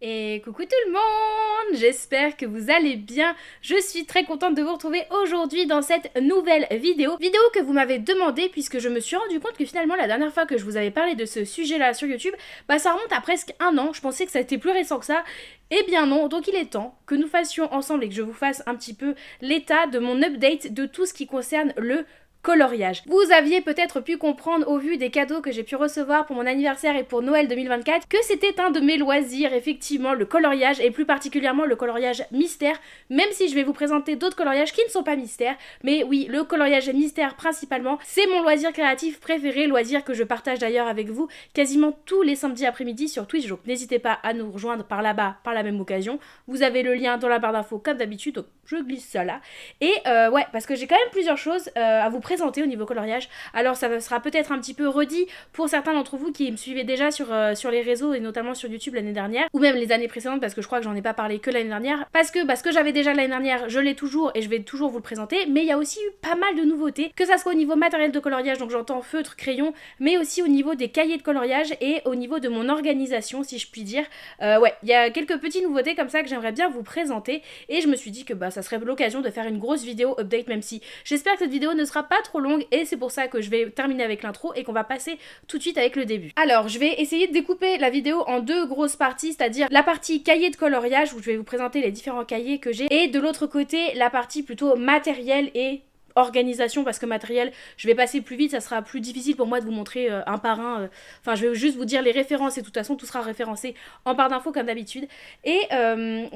Et coucou tout le monde, j'espère que vous allez bien. Je suis très contente de vous retrouver aujourd'hui dans cette nouvelle vidéo. Vidéo que vous m'avez demandé puisque je me suis rendu compte que finalement la dernière fois que je vous avais parlé de ce sujet là sur YouTube, bah ça remonte à presque un an. Je pensais que ça était plus récent que ça. Eh bien non, donc il est temps que nous fassions ensemble et que je vous fasse un petit peu l'état de mon update de tout ce qui concerne le coloriage. Vous aviez peut-être pu comprendre au vu des cadeaux que j'ai pu recevoir pour mon anniversaire et pour Noël 2024 que c'était un de mes loisirs, effectivement, le coloriage et plus particulièrement le coloriage mystère, même si je vais vous présenter d'autres coloriages qui ne sont pas mystères, mais oui, le coloriage mystère principalement, c'est mon loisir créatif préféré, loisir que je partage d'ailleurs avec vous quasiment tous les samedis après-midi sur Twitch, donc n'hésitez pas à nous rejoindre par là-bas par la même occasion. Vous avez le lien dans la barre d'infos comme d'habitude, donc je glisse ça là. Et ouais, parce que j'ai quand même plusieurs choses à vous présenter au niveau coloriage. Alors ça sera peut-être un petit peu redit pour certains d'entre vous qui me suivaient déjà sur les réseaux et notamment sur YouTube l'année dernière, ou même les années précédentes parce que je crois que j'en ai pas parlé que l'année dernière, parce que ce que j'avais déjà l'année dernière, je l'ai toujours et je vais toujours vous le présenter, mais il y a aussi eu pas mal de nouveautés, que ça soit au niveau matériel de coloriage, donc j'entends feutre, crayon, mais aussi au niveau des cahiers de coloriage et au niveau de mon organisation si je puis dire. Ouais, il y a quelques petites nouveautés comme ça que j'aimerais bien vous présenter et je me suis dit que ça serait l'occasion de faire une grosse vidéo update, même si j'espère que cette vidéo ne sera pas trop longue et c'est pour ça que je vais terminer avec l'intro et qu'on va passer tout de suite avec le début. Alors je vais essayer de découper la vidéo en deux grosses parties, c'est-à-dire la partie cahier de coloriage où je vais vous présenter les différents cahiers que j'ai et de l'autre côté la partie plutôt matériel et organisation, parce que matériel je vais passer plus vite, ça sera plus difficile pour moi de vous montrer un par un, enfin je vais juste vous dire les références et de toute façon tout sera référencé en barre d'infos comme d'habitude. Et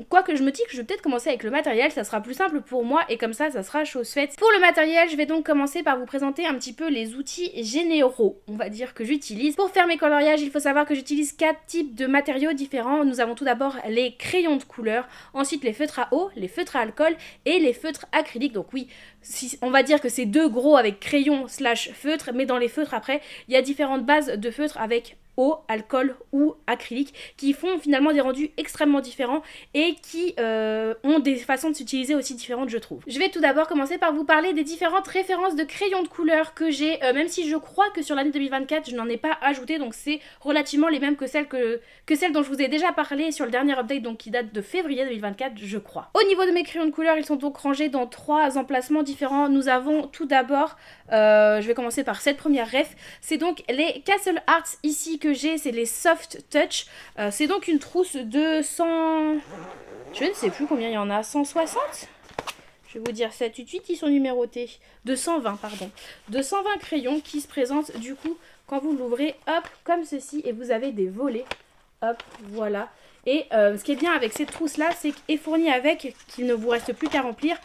quoi que je me dis que je vais peut-être commencer avec le matériel, ça sera plus simple pour moi et comme ça sera chose faite. Pour le matériel, je vais donc commencer par vous présenter un petit peu les outils généraux, on va dire, que j'utilise. Pour faire mes coloriages, il faut savoir que j'utilise 4 types de matériaux différents. Nous avons tout d'abord les crayons de couleur, ensuite les feutres à eau, les feutres à alcool et les feutres acryliques. Donc oui, on va dire que c'est deux gros avec crayon slash feutre, mais dans les feutres après, il y a différentes bases de feutres avec eau, alcool ou acrylique qui font finalement des rendus extrêmement différents et qui ont des façons de s'utiliser aussi différentes, je trouve. Je vais tout d'abord commencer par vous parler des différentes références de crayons de couleur que j'ai, même si je crois que sur l'année 2024 je n'en ai pas ajouté, donc c'est relativement les mêmes que celles dont je vous ai déjà parlé sur le dernier update, donc qui date de février 2024 je crois. Au niveau de mes crayons de couleur, ils sont donc rangés dans 3 emplacements différents. Nous avons tout d'abord, je vais commencer par cette première ref, c'est donc les Castle Arts ici que j'ai, c'est les Soft Touch. C'est donc une trousse de 100... Je ne sais plus combien il y en a, 160 ? Je vais vous dire ça tout de suite, ils sont numérotés. De 120, pardon. De 120 crayons qui se présentent du coup quand vous l'ouvrez, hop, comme ceci, et vous avez des volets. Hop, voilà. Et ce qui est bien avec cette trousse là, c'est qu'est fourni avec, qu'il ne vous reste plus qu'à remplir,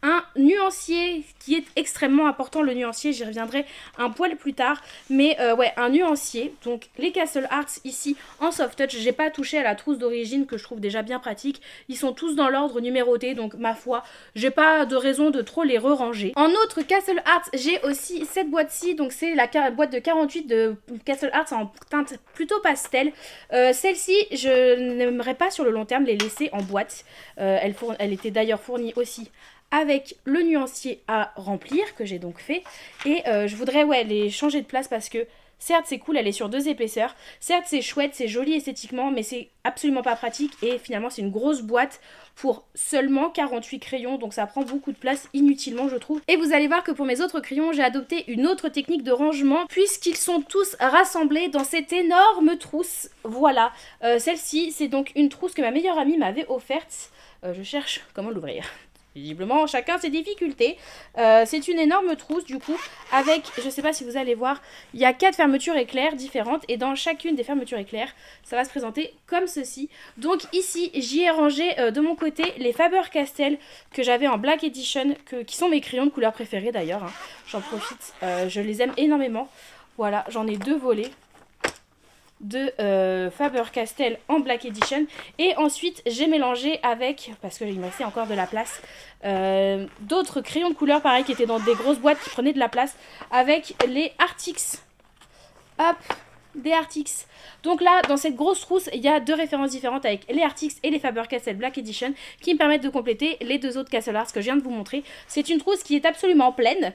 un nuancier qui est extrêmement important. Le nuancier, j'y reviendrai un poil plus tard, mais ouais, un nuancier. Donc les Castle Arts ici en soft touch, j'ai pas touché à la trousse d'origine que je trouve déjà bien pratique. Ils sont tous dans l'ordre numéroté, donc ma foi, j'ai pas de raison de trop les re-ranger. En autre Castle Arts, j'ai aussi cette boîte-ci, donc c'est la boîte de 48 de Castle Arts en teinte plutôt pastel. Celle-ci, je n'aimerais pas sur le long terme les laisser en boîte. Elle était d'ailleurs fournie aussi avec le nuancier à remplir que j'ai donc fait, et je voudrais les changer de place parce que certes c'est cool, elle est sur 2 épaisseurs, certes c'est chouette, c'est joli esthétiquement, mais c'est absolument pas pratique et finalement c'est une grosse boîte pour seulement 48 crayons, donc ça prend beaucoup de place inutilement je trouve. Et vous allez voir que pour mes autres crayons j'ai adopté une autre technique de rangement puisqu'ils sont tous rassemblés dans cette énorme trousse. Voilà, celle-ci c'est donc une trousse que ma meilleure amie m'avait offerte, je cherche comment l'ouvrir. Visiblement, chacun ses difficultés. C'est une énorme trousse du coup avec, je sais pas si vous allez voir, il y a 4 fermetures éclairs différentes et dans chacune des fermetures éclairs, ça va se présenter comme ceci. Donc ici, j'y ai rangé de mon côté les Faber-Castell que j'avais en Black Edition, qui sont mes crayons de couleur préférés d'ailleurs. Hein. J'en profite, je les aime énormément. Voilà, j'en ai 2 volets de Faber-Castell en Black Edition et ensuite j'ai mélangé avec, parce que il me restait encore de la place, d'autres crayons de couleur pareil qui étaient dans des grosses boîtes qui prenaient de la place, avec les Artix. Hop, des Artix. Donc là, dans cette grosse trousse, il y a 2 références différentes avec les Artix et les Faber-Castell Black Edition qui me permettent de compléter les 2 autres Castle Arts que je viens de vous montrer. C'est une trousse qui est absolument pleine,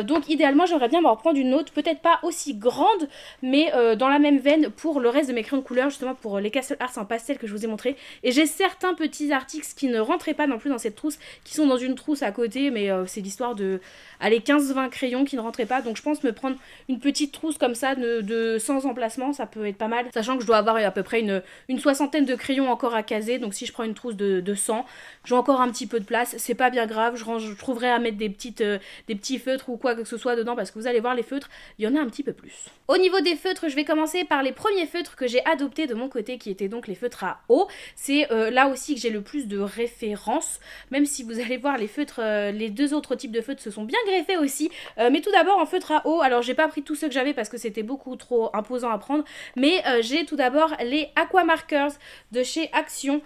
donc idéalement j'aimerais bien m'en reprendre une autre, peut-être pas aussi grande, mais dans la même veine pour le reste de mes crayons de couleur, justement pour les Castle Arts en pastel que je vous ai montré. Et j'ai certains petits Artix qui ne rentraient pas non plus dans cette trousse, qui sont dans une trousse à côté, mais c'est l'histoire de allez, 15-20 crayons qui ne rentraient pas, donc je pense me prendre une petite trousse comme ça de 100 emplacements, ça peut être pas mal, sachant que je dois avoir à peu près une soixantaine de crayons encore à caser, donc si je prends une trousse de 100, j'ai encore un petit peu de place, c'est pas bien grave, je trouverai à mettre des petits feutres ou quoi que ce soit dedans, parce que vous allez voir, les feutres, il y en a un petit peu plus. Au niveau des feutres, je vais commencer par les premiers feutres que j'ai adoptés de mon côté, qui étaient donc les feutres à eau. C'est là aussi que j'ai le plus de références, même si vous allez voir les feutres, les 2 autres types de feutres se sont bien greffés aussi, mais tout d'abord en feutre à eau, alors j'ai pas pris tous ceux que j'avais parce que c'était beaucoup trop imposant à prendre, mais j'ai tout d'abord les Aqua Markers de chez Action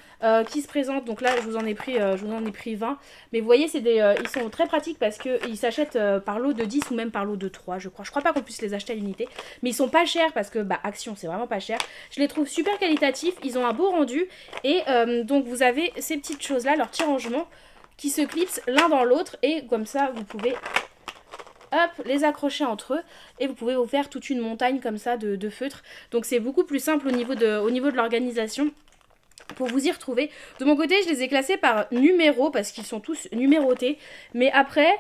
qui se présentent. Donc là je vous en ai pris 20, mais vous voyez ils sont très pratiques parce qu'ils s'achètent par lot de 10 ou même par lot de 3 je crois pas qu'on puisse les acheter à l'unité, mais ils sont pas chers parce que bah Action c'est vraiment pas cher, je les trouve super qualitatifs, ils ont un beau rendu et donc vous avez ces petites choses là, leur petit rangement qui se clipsent l'un dans l'autre et comme ça vous pouvez hop, les accrocher entre eux et vous pouvez vous faire toute une montagne comme ça de feutres. Donc c'est beaucoup plus simple au niveau de l'organisation pour vous y retrouver. De mon côté, je les ai classés par numéro parce qu'ils sont tous numérotés. Mais après,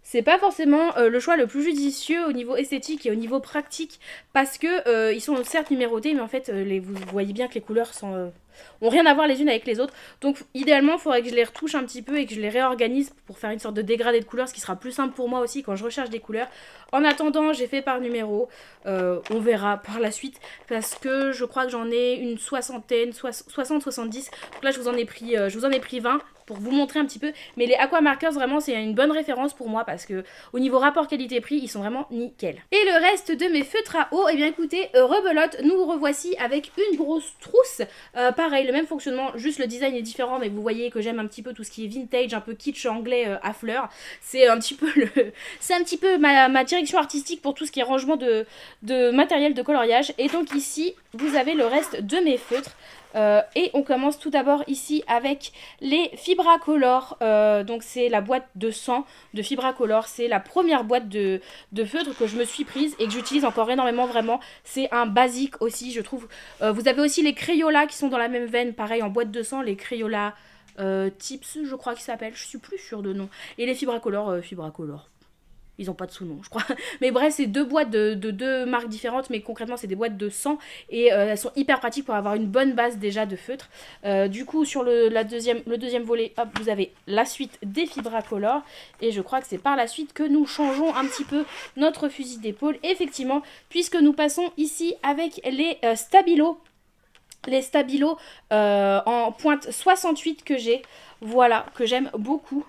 c'est pas forcément le choix le plus judicieux au niveau esthétique et au niveau pratique parce que ils sont certes numérotés, mais en fait, vous voyez bien que les couleurs ont rien à voir les unes avec les autres. Donc idéalement il faudrait que je les retouche un petit peu et que je les réorganise pour faire une sorte de dégradé de couleurs, ce qui sera plus simple pour moi aussi quand je recherche des couleurs. En attendant, j'ai fait par numéro, on verra par la suite parce que je crois que j'en ai une soixantaine, 60-70. Donc là je vous en ai pris 20 pour vous montrer un petit peu, mais les Aqua Markers vraiment c'est une bonne référence pour moi parce que au niveau rapport qualité-prix ils sont vraiment nickel. Et le reste de mes feutres à eau, et bien écoutez, rebelote, nous revoici avec une grosse trousse, pareil le même fonctionnement, juste le design est différent, mais vous voyez que j'aime un petit peu tout ce qui est vintage, un peu kitsch anglais à fleurs, c'est un petit peu ma direction artistique pour tout ce qui est rangement de matériel de coloriage. Et donc ici vous avez le reste de mes feutres. Et on commence tout d'abord ici avec les Fibracolor, donc c'est la boîte de 100 de Fibracolor, c'est la première boîte de feutres que je me suis prise et que j'utilise encore énormément vraiment, c'est un basique aussi je trouve. Vous avez aussi les Crayola qui sont dans la même veine, pareil en boîte de 100, les Crayola Tips je crois qu'ils s'appellent, je suis plus sûre de nom, et les Fibracolor, ils n'ont pas de sous-nom, je crois. Mais bref, c'est 2 boîtes de 2 marques différentes, mais concrètement, c'est des boîtes de 100 et elles sont hyper pratiques pour avoir une bonne base déjà de feutre. Du coup, sur le deuxième volet, hop, vous avez la suite des Fibracolor et je crois que c'est par la suite que nous changeons un petit peu notre fusil d'épaule, effectivement, puisque nous passons ici avec les Stabilo. Les Stabilo en pointe 68 que j'ai, voilà, que j'aime beaucoup.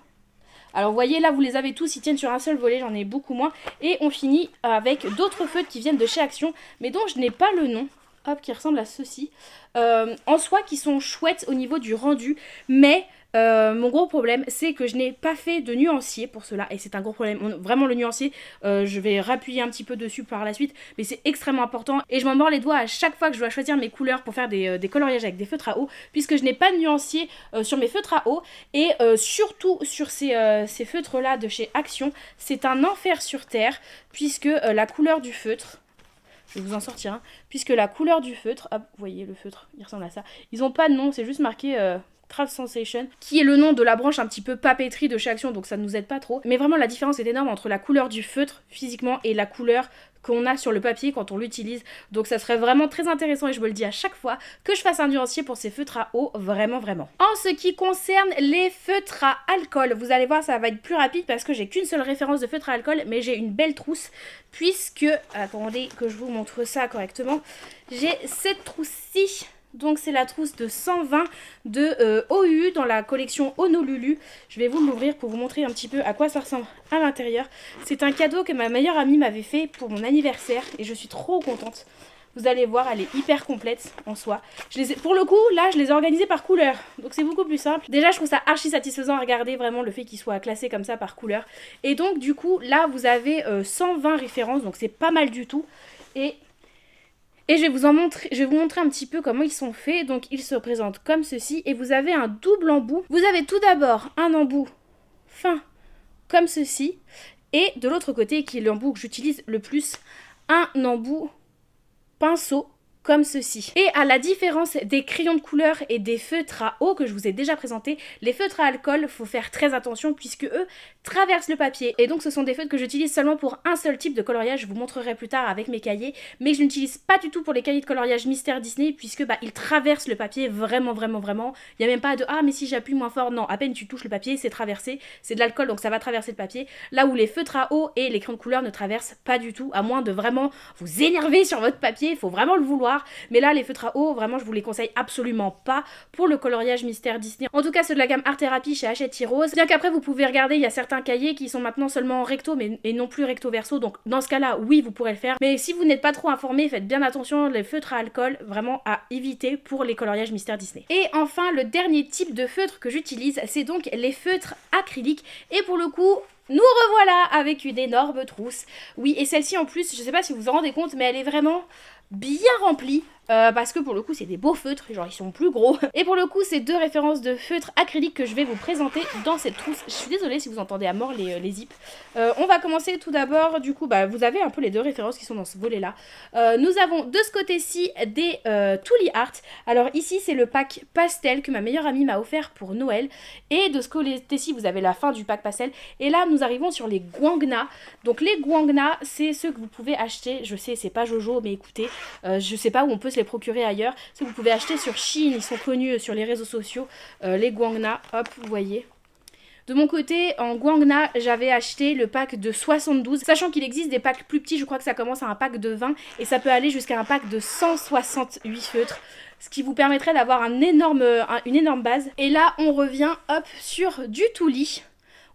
Alors vous voyez là vous les avez tous, ils tiennent sur un seul volet, j'en ai beaucoup moins. Et on finit avec d'autres feutres qui viennent de chez Action, mais dont je n'ai pas le nom. Hop, qui ressemblent à ceci. En soi qui sont chouettes au niveau du rendu, mais mon gros problème c'est que je n'ai pas fait de nuancier pour cela. Et c'est un gros problème, vraiment le nuancier, je vais rappuyer un petit peu dessus par la suite, mais c'est extrêmement important. Et je m'en mords les doigts à chaque fois que je dois choisir mes couleurs pour faire des coloriages avec des feutres à eau, puisque je n'ai pas de nuancier sur mes feutres à eau. Et surtout sur ces feutres là de chez Action, c'est un enfer sur terre, puisque la couleur du feutre, je vais vous en sortir un, puisque la couleur du feutre, hop, vous voyez le feutre, il ressemble à ça, ils n'ont pas de nom, c'est juste marqué Craft Sensation, qui est le nom de la branche un petit peu papeterie de chez Action, donc ça ne nous aide pas trop. Mais vraiment la différence est énorme entre la couleur du feutre physiquement et la couleur qu'on a sur le papier quand on l'utilise. Donc ça serait vraiment très intéressant, et je me le dis à chaque fois, que je fasse un nuancier pour ces feutres à eau, vraiment. En ce qui concerne les feutres à alcool, vous allez voir ça va être plus rapide parce que j'ai qu'une seule référence de feutre à alcool, mais j'ai une belle trousse puisque, attendez que je vous montre ça correctement, j'ai cette trousse-ci. Donc c'est la trousse de 120 de OU dans la collection Honolulu. Je vais vous l'ouvrir pour vous montrer un petit peu à quoi ça ressemble à l'intérieur. C'est un cadeau que ma meilleure amie m'avait fait pour mon anniversaire et je suis trop contente. Vous allez voir, elle est hyper complète en soi. Pour le coup, là, je les ai organisées par couleur. Donc c'est beaucoup plus simple. Déjà, je trouve ça archi satisfaisant à regarder vraiment le fait qu'ils soient classés comme ça par couleur. Et donc du coup, là, vous avez 120 références, donc c'est pas mal du tout. Et Et je vais vous montrer un petit peu comment ils sont faits. Donc ils se présentent comme ceci et vous avez un double embout. Vous avez tout d'abord un embout fin comme ceci et de l'autre côté, qui est l'embout que j'utilise le plus, un embout pinceau comme ceci. Et à la différence des crayons de couleur et des feutres à eau que je vous ai déjà présentés, les feutres à alcool, il faut faire très attention puisque eux traversent le papier. Et donc ce sont des feutres que j'utilise seulement pour un seul type de coloriage, je vous montrerai plus tard avec mes cahiers, mais je n'utilise pas du tout pour les cahiers de coloriage Mystère Disney puisque ils traversent le papier vraiment. Il n'y a même pas de « ah mais si j'appuie moins fort », non, à peine tu touches le papier, c'est traversé, c'est de l'alcool donc ça va traverser le papier, là où les feutres à eau et les crayons de couleur ne traversent pas du tout, à moins de vraiment vous énerver sur votre papier, il faut vraiment le vouloir. Mais là les feutres à eau, vraiment je vous les conseille absolument pas pour le coloriage Mystère Disney. En tout cas ceux de la gamme Art Therapy chez Hachette Heroes. Bien qu'après vous pouvez regarder, il y a certains cahiers qui sont maintenant seulement recto et non plus recto verso, donc dans ce cas là oui vous pourrez le faire. Mais si vous n'êtes pas trop informé, faites bien attention, les feutres à alcool vraiment à éviter pour les coloriages Mystère Disney. Et enfin le dernier type de feutre que j'utilise, c'est donc les feutres acryliques. Et pour le coup, nous revoilà avec une énorme trousse. Oui, et celle-ci en plus, je sais pas si vous vous en rendez compte, mais elle est vraiment bien remplie. Parce que pour le coup c'est des beaux feutres, genre ils sont plus gros. Et pour le coup c'est deux références de feutres acryliques que je vais vous présenter dans cette trousse. Je suis désolée si vous entendez à mort les zips. On va commencer tout d'abord, du coup vous avez un peu les deux références qui sont dans ce volet là. Nous avons de ce côté-ci des Tooly Art. Alors ici c'est le pack pastel que ma meilleure amie m'a offert pour Noël. Et de ce côté-ci vous avez la fin du pack pastel. Et là nous arrivons sur les Guangna. Donc les Guangna c'est ceux que vous pouvez acheter. Je sais c'est pas Jojo mais écoutez, je sais pas où on peut se les procurer ailleurs. Si vous pouvez acheter sur Shein, ils sont connus sur les réseaux sociaux, les Guangna, hop, vous voyez. De mon côté, en Guangna, j'avais acheté le pack de 72, sachant qu'il existe des packs plus petits, je crois que ça commence à un pack de 20 et ça peut aller jusqu'à un pack de 168 feutres, ce qui vous permettrait d'avoir une énorme base. Et là, on revient, hop, sur du Tooly.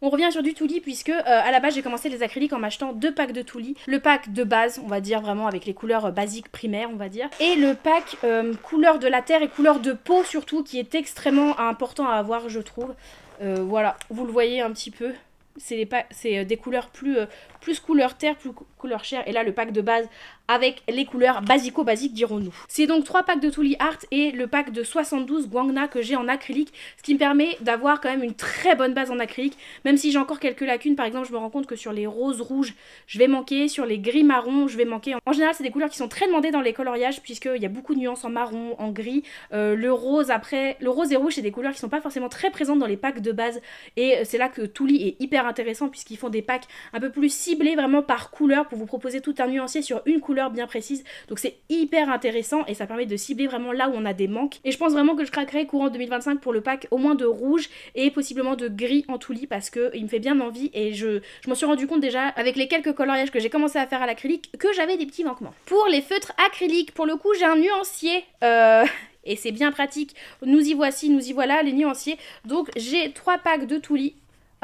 On revient sur du Tooly puisque à la base j'ai commencé les acryliques en m'achetant deux packs de Tooly. Le pack de base, on va dire vraiment avec les couleurs basiques primaires on va dire. Et le pack couleur de la terre et couleur de peau surtout qui est extrêmement important à avoir je trouve. Voilà, vous le voyez un petit peu. C'est des couleurs plus couleur terre, plus couleur chair. Et là le pack de base avec les couleurs basico-basiques dirons-nous. C'est donc 3 packs de Tooly Art et le pack de 72 Guangna que j'ai en acrylique, ce qui me permet d'avoir quand même une très bonne base en acrylique, même si j'ai encore quelques lacunes. Par exemple je me rends compte que sur les roses rouges je vais manquer, sur les gris marron je vais manquer. En général c'est des couleurs qui sont très demandées dans les coloriages puisqu'il y a beaucoup de nuances en marron, en gris. Le rose et rouge c'est des couleurs qui sont pas forcément très présentes dans les packs de base et c'est là que Tooly est hyper intéressant puisqu'ils font des packs un peu plus ciblés vraiment par couleur pour vous proposer tout un nuancier sur une couleur bien précise, donc c'est hyper intéressant et ça permet de cibler vraiment là où on a des manques. Et je pense vraiment que je craquerai courant 2025 pour le pack au moins de rouge et possiblement de gris en Tooly parce que il me fait bien envie et je m'en suis rendu compte déjà avec les quelques coloriages que j'ai commencé à faire à l'acrylique que j'avais des petits manquements. Pour les feutres acryliques, pour le coup j'ai un nuancier et c'est bien pratique, nous y voici, nous y voilà les nuanciers. Donc j'ai 3 packs de Tooly.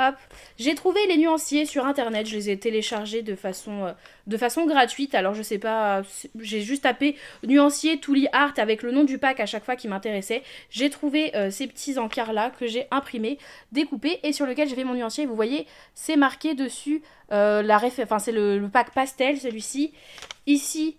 Hop, j'ai trouvé les nuanciers sur internet, je les ai téléchargés de façon gratuite, alors je sais pas, j'ai juste tapé nuancier Tooly Art avec le nom du pack à chaque fois qui m'intéressait. J'ai trouvé ces petits encarts là que j'ai imprimés, découpés et sur lequel j'ai fait mon nuancier. Vous voyez, c'est marqué dessus, c'est le pack pastel celui-ci. Ici,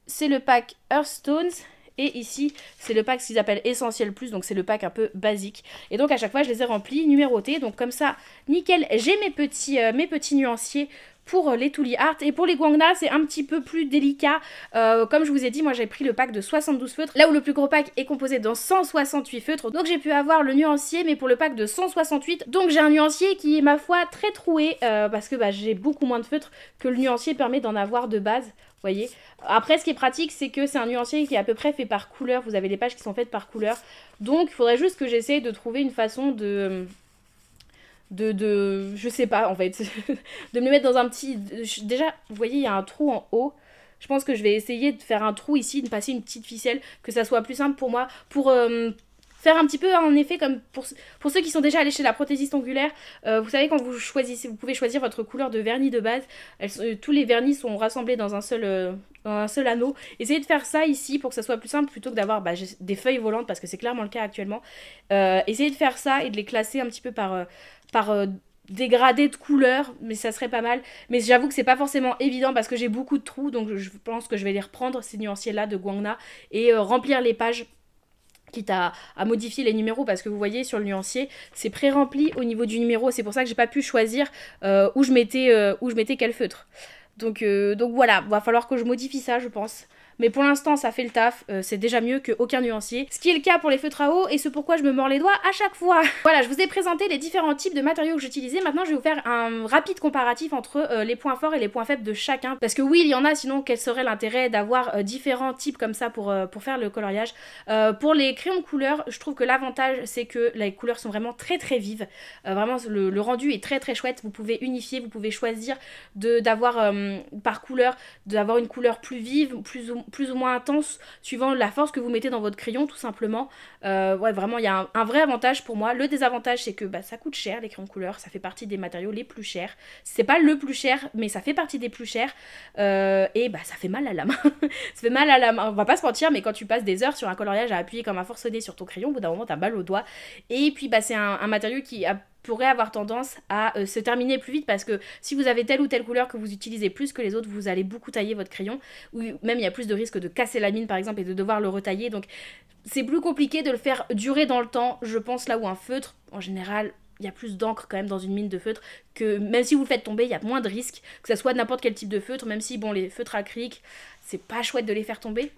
c'est le pack Earthstones. Et ici, c'est le pack qu'ils appellent Essentiel Plus, donc c'est le pack un peu basique. Et donc à chaque fois, je les ai remplis, numérotés. Donc comme ça, nickel, j'ai mes petits nuanciers pour les Tooly Art. Et pour les Guangna, c'est un petit peu plus délicat. Comme je vous ai dit, moi j'ai pris le pack de 72 feutres, là où le plus gros pack est composé de 168 feutres. Donc j'ai pu avoir le nuancier, mais pour le pack de 168, donc j'ai un nuancier qui est ma foi très troué, parce que j'ai beaucoup moins de feutres que le nuancier permet d'en avoir de base. Voyez. Après ce qui est pratique c'est que c'est un nuancier qui est à peu près fait par couleur, vous avez les pages qui sont faites par couleur, donc il faudrait juste que j'essaye de trouver une façon de je sais pas en fait, de me les mettre dans un petit, déjà vous voyez il y a un trou en haut, je pense que je vais essayer de faire un trou ici, de passer une petite ficelle, que ça soit plus simple pour moi, pour faire un petit peu en effet comme pour ceux qui sont déjà allés chez la prothésiste ongulaire. Vous savez quand vous choisissez, vous pouvez choisir votre couleur de vernis de base. Tous les vernis sont rassemblés dans un seul anneau. Essayez de faire ça ici pour que ça soit plus simple plutôt que d'avoir des feuilles volantes parce que c'est clairement le cas actuellement. Essayez de faire ça et de les classer un petit peu par dégradé de couleur, mais ça serait pas mal. Mais j'avoue que c'est pas forcément évident parce que j'ai beaucoup de trous, donc je pense que je vais les reprendre, ces nuanciers là de Guangna, et remplir les pages, quitte à modifier les numéros, parce que vous voyez sur le nuancier c'est pré-rempli au niveau du numéro, c'est pour ça que j'ai pas pu choisir où je mettais quel feutre. Donc voilà, va falloir que je modifie ça je pense. Mais pour l'instant ça fait le taf, c'est déjà mieux qu'aucun nuancier. Ce qui est le cas pour les feutres à eau et ce pourquoi je me mords les doigts à chaque fois. Voilà, je vous ai présenté les différents types de matériaux que j'utilisais. Maintenant je vais vous faire un rapide comparatif entre les points forts et les points faibles de chacun. Parce que oui il y en a, sinon quel serait l'intérêt d'avoir différents types comme ça pour faire le coloriage. Pour les crayons de couleur, je trouve que l'avantage c'est que les couleurs sont vraiment très vives. Vraiment le rendu est très chouette, vous pouvez unifier, vous pouvez choisir d'avoir par couleur, d'avoir une couleur plus vive, plus ou moins intense, suivant la force que vous mettez dans votre crayon tout simplement. Ouais vraiment il y a un vrai avantage pour moi. Le désavantage c'est que ça coûte cher les crayons de couleur, ça fait partie des matériaux les plus chers. C'est pas le plus cher mais ça fait partie des plus chers et ça fait mal à la main. Ça fait mal à la main, on va pas se mentir, mais quand tu passes des heures sur un coloriage à appuyer comme un forcené sur ton crayon, au bout d'un moment t'as mal au doigt. Et puis c'est un matériau qui pourrait avoir tendance à se terminer plus vite, parce que si vous avez telle ou telle couleur que vous utilisez plus que les autres, vous allez beaucoup tailler votre crayon, ou même il y a plus de risque de casser la mine par exemple et de devoir le retailler, donc c'est plus compliqué de le faire durer dans le temps, je pense, là où un feutre, en général, il y a plus d'encre quand même dans une mine de feutre, que même si vous le faites tomber, il y a moins de risques, que ça soit n'importe quel type de feutre, même si bon les feutres acryliques, c'est pas chouette de les faire tomber.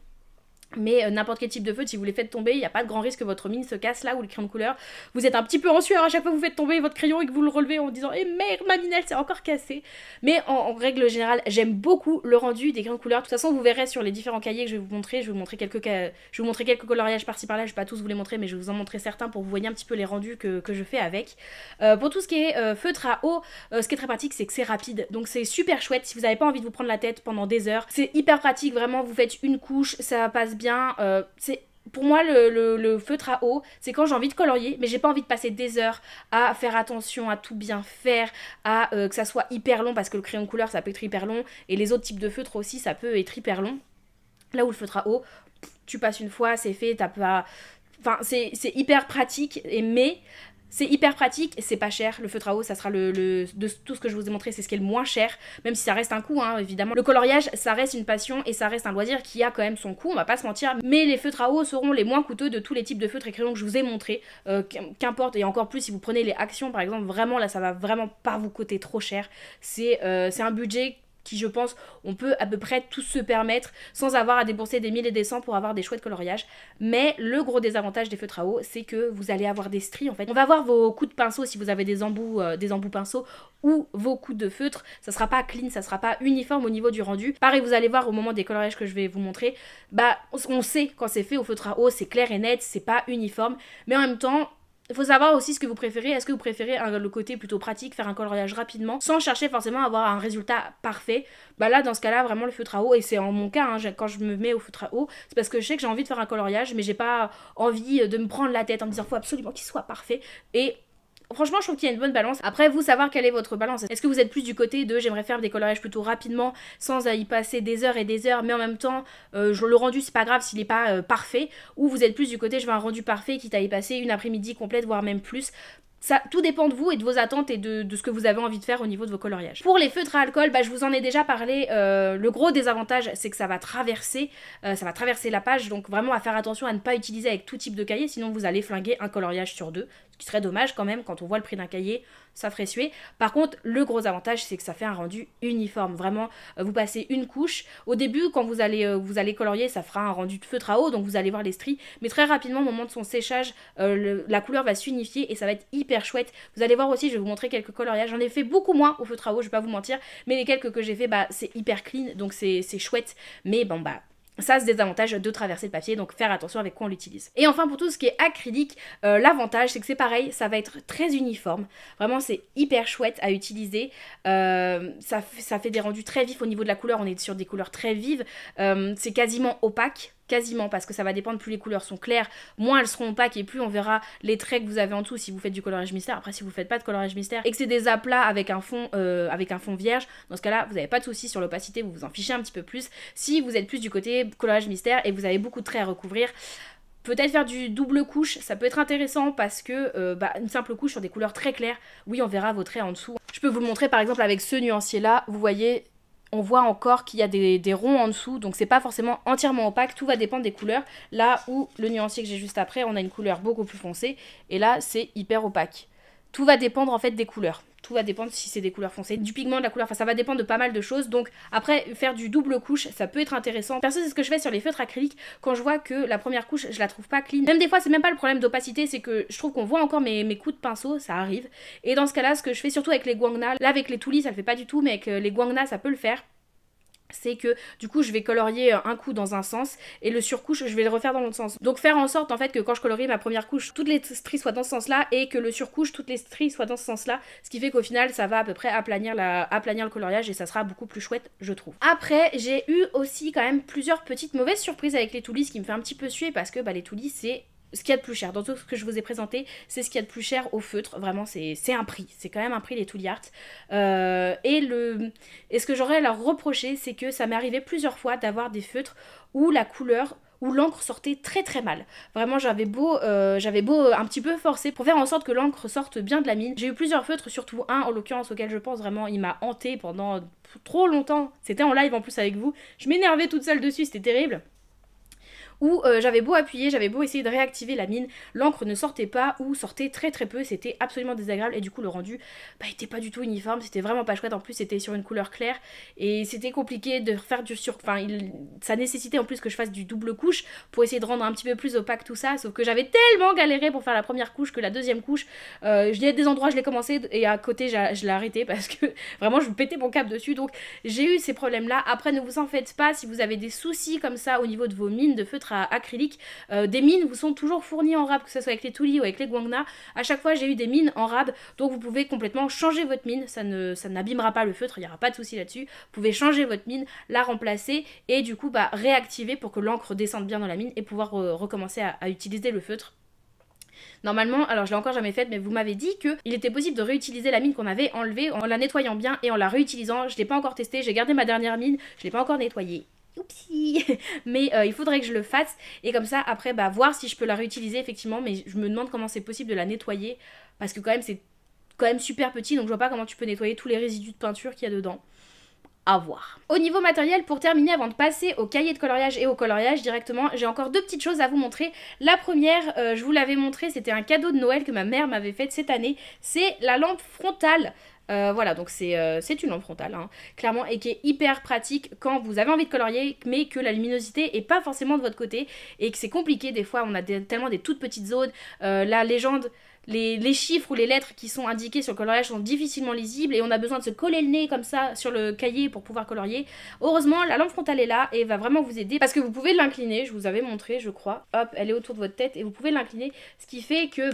Mais n'importe quel type de feutre, si vous les faites tomber, il n'y a pas de grand risque que votre mine se casse là, ou le crayon de couleur. Vous êtes un petit peu en sueur à chaque fois que vous faites tomber votre crayon et que vous le relevez en disant « Eh merde, ma mine elle s'est encore cassée !» Mais en règle générale, j'aime beaucoup le rendu des crayons de couleur. De toute façon, vous verrez sur les différents cahiers que je vais vous montrer. Je vais vous montrer quelques coloriages par-ci par-là. Je vais pas tous vous les montrer, mais je vais vous en montrer certains pour que vous voyez un petit peu les rendus que je fais avec. Pour tout ce qui est feutre à eau, ce qui est très pratique, c'est que c'est rapide. Donc c'est super chouette si vous n'avez pas envie de vous prendre la tête pendant des heures. C'est hyper pratique, vraiment, vous faites une couche, ça passe bien. Pour moi le feutre à eau, c'est quand j'ai envie de colorier mais j'ai pas envie de passer des heures à faire attention, à tout bien faire, à que ça soit hyper long, parce que le crayon de couleur ça peut être hyper long et les autres types de feutres aussi ça peut être hyper long. Là où le feutre à eau, tu passes une fois, c'est fait, t'as pas... Enfin c'est hyper pratique, mais... C'est hyper pratique et c'est pas cher. Le feutre à eau, ça sera de tout ce que je vous ai montré, c'est ce qui est le moins cher, même si ça reste un coût, hein, évidemment. Le coloriage, ça reste une passion et ça reste un loisir qui a quand même son coût, on va pas se mentir. Mais les feutres à eau seront les moins coûteux de tous les types de feutres et crayons que je vous ai montré. Qu'importe, et encore plus si vous prenez les actions par exemple, vraiment là ça va vraiment pas vous coûter trop cher. C'est un budget qui, je pense, on peut à peu près tous se permettre sans avoir à débourser des 1000 et des cents pour avoir des chouettes coloriages. Mais le gros désavantage des feutres à eau, c'est que vous allez avoir des stries en fait. On va voir vos coups de pinceau si vous avez des embouts pinceau, ou vos coups de feutre, ça sera pas clean, ça sera pas uniforme au niveau du rendu. Pareil, vous allez voir au moment des coloriages que je vais vous montrer, on sait quand c'est fait au feutre à eau, c'est clair et net, c'est pas uniforme, mais en même temps, il faut savoir aussi ce que vous préférez. Est-ce que vous préférez le côté plutôt pratique, faire un coloriage rapidement, sans chercher forcément à avoir un résultat parfait? Là, dans ce cas-là, vraiment le feutre à eau, et c'est en mon cas, hein, quand je me mets au feutre à eau, c'est parce que je sais que j'ai envie de faire un coloriage, mais j'ai pas envie de me prendre la tête en me disant faut absolument qu'il soit parfait. Et franchement, je trouve qu'il y a une bonne balance. Après, vous, savoir quelle est votre balance. Est-ce que vous êtes plus du côté de j'aimerais faire des coloriages plutôt rapidement, sans y passer des heures et des heures, mais en même temps, le rendu, c'est pas grave s'il est pas parfait, ou vous êtes plus du côté je veux un rendu parfait, quitte à y passer une après-midi complète, voire même plus. Ça, tout dépend de vous et de vos attentes et de ce que vous avez envie de faire au niveau de vos coloriages. Pour les feutres à alcool, je vous en ai déjà parlé. Le gros désavantage, c'est que ça va traverser la page. Donc vraiment à faire attention à ne pas utiliser avec tout type de cahier, sinon vous allez flinguer un coloriage sur deux. Ce qui serait dommage quand même, quand on voit le prix d'un cahier, ça ferait suer. Par contre, le gros avantage, c'est que ça fait un rendu uniforme. Vraiment, vous passez une couche. Au début, quand vous allez colorier, ça fera un rendu de feutre à eau, donc vous allez voir les stries. Mais très rapidement, au moment de son séchage, la couleur va s'unifier et ça va être hyper chouette. Vous allez voir aussi, je vais vous montrer quelques coloriages. J'en ai fait beaucoup moins au feutre à eau, je vais pas vous mentir. Mais les quelques que j'ai fait, c'est hyper clean, donc c'est chouette. Mais bon, ça, c'est des avantages de traverser le papier, donc faire attention avec quoi on l'utilise. Et enfin, pour tout ce qui est acrylique, l'avantage, c'est que c'est pareil, ça va être très uniforme. Vraiment, c'est hyper chouette à utiliser. Ça fait des rendus très vifs au niveau de la couleur, on est sur des couleurs très vives. C'est quasiment opaque. Quasiment, parce que ça va dépendre, plus les couleurs sont claires, moins elles seront opaques et plus on verra les traits que vous avez en dessous si vous faites du coloriage mystère. Après, si vous faites pas de coloriage mystère et que c'est des aplats avec un fond vierge, dans ce cas-là, vous n'avez pas de souci sur l'opacité, vous vous en fichez un petit peu plus. Si vous êtes plus du côté coloriage mystère et vous avez beaucoup de traits à recouvrir, Peut-être faire du double couche, ça peut être intéressant parce que une simple couche sur des couleurs très claires, oui on verra vos traits en dessous. Je peux vous le montrer par exemple avec ce nuancier là, vous voyez, on voit encore qu'il y a des ronds en dessous, donc c'est pas forcément entièrement opaque, tout va dépendre des couleurs. Là où le nuancier que j'ai juste après, on a une couleur beaucoup plus foncée, et là c'est hyper opaque. Tout va dépendre en fait des couleurs. Tout va dépendre si c'est des couleurs foncées, du pigment, de la couleur, enfin ça va dépendre de pas mal de choses. Donc après, faire du double couche, ça peut être intéressant. Perso, c'est ce que je fais sur les feutres acryliques quand je vois que la première couche, je la trouve pas clean. Même des fois, c'est même pas le problème d'opacité, c'est que je trouve qu'on voit encore mes coups de pinceau, ça arrive. Et dans ce cas-là, ce que je fais surtout avec les guangna, là avec les tulis, ça le fait pas du tout, mais avec les guangna, ça peut le faire. C'est que du coup je vais colorier un coup dans un sens et le surcouche je vais le refaire dans l'autre sens. Donc faire en sorte en fait que quand je colorie ma première couche, toutes les stries soient dans ce sens là et que le surcouche, toutes les stries soient dans ce sens là. Ce qui fait qu'au final ça va à peu près aplanir le coloriage et ça sera beaucoup plus chouette je trouve. Après j'ai eu aussi quand même plusieurs petites mauvaises surprises avec les tulis, ce qui me fait un petit peu suer parce que les tulis c'est ce qu'il y a de plus cher. Dans tout ce que je vous ai présenté, c'est ce qu'il y a de plus cher au feutre. Vraiment, c'est un prix. C'est quand même un prix, les Tooly Art. Et ce que j'aurais à leur reprocher, c'est que ça m'est arrivé plusieurs fois d'avoir des feutres où la couleur, où l'encre sortait très très mal. Vraiment, j'avais beau un petit peu forcer pour faire en sorte que l'encre sorte bien de la mine. J'ai eu plusieurs feutres, surtout un en l'occurrence auquel je pense vraiment, il m'a hanté pendant trop longtemps. C'était en live en plus avec vous. Je m'énervais toute seule dessus, c'était terrible. Où j'avais beau appuyer, j'avais beau essayer de réactiver la mine, l'encre ne sortait pas ou sortait très très peu, c'était absolument désagréable et du coup le rendu était pas du tout uniforme, c'était vraiment pas chouette, en plus c'était sur une couleur claire et c'était compliqué de faire du ça nécessitait en plus que je fasse du double couche pour essayer de rendre un petit peu plus opaque tout ça, sauf que j'avais tellement galéré pour faire la première couche que la deuxième couche, il y a des endroits je l'ai commencé et à côté je l'ai arrêté parce que vraiment je me pétais mon câble dessus, donc j'ai eu ces problèmes là. Après ne vous en faites pas si vous avez des soucis comme ça au niveau de vos mines de feutre à acrylique, des mines vous sont toujours fournies en rab, que ce soit avec les Tooly ou avec les guangna. À chaque fois j'ai eu des mines en rab, donc vous pouvez complètement changer votre mine, ça n'abîmera pas le feutre, il n'y aura pas de souci là-dessus. Vous pouvez changer votre mine, la remplacer et du coup réactiver pour que l'encre descende bien dans la mine et pouvoir recommencer à utiliser le feutre. Normalement, alors je l'ai encore jamais faite, mais vous m'avez dit qu'il était possible de réutiliser la mine qu'on avait enlevée en la nettoyant bien et en la réutilisant. Je l'ai pas encore testé, j'ai gardé ma dernière mine, je l'ai pas encore nettoyée. Oupsie. Mais il faudrait que je le fasse et comme ça après voir si je peux la réutiliser effectivement, mais je me demande comment c'est possible de la nettoyer parce que quand même c'est quand même super petit, donc je vois pas comment tu peux nettoyer tous les résidus de peinture qu'il y a dedans. À voir. Au niveau matériel, pour terminer, avant de passer au cahier de coloriage et au coloriage directement, j'ai encore deux petites choses à vous montrer. La première, je vous l'avais montré, c'était un cadeau de Noël que ma mère m'avait fait cette année, c'est la lampe frontale. Voilà, donc c'est une lampe frontale, hein, clairement, et qui est hyper pratique quand vous avez envie de colorier, mais que la luminosité est pas forcément de votre côté, et que c'est compliqué, des fois on a tellement des toutes petites zones, la légende... Les chiffres ou les lettres qui sont indiquées sur le coloriage sont difficilement lisibles et on a besoin de se coller le nez comme ça sur le cahier pour pouvoir colorier. Heureusement, la lampe frontale est là et va vraiment vous aider parce que vous pouvez l'incliner, je vous avais montré je crois. Hop, elle est autour de votre tête et vous pouvez l'incliner, ce qui fait que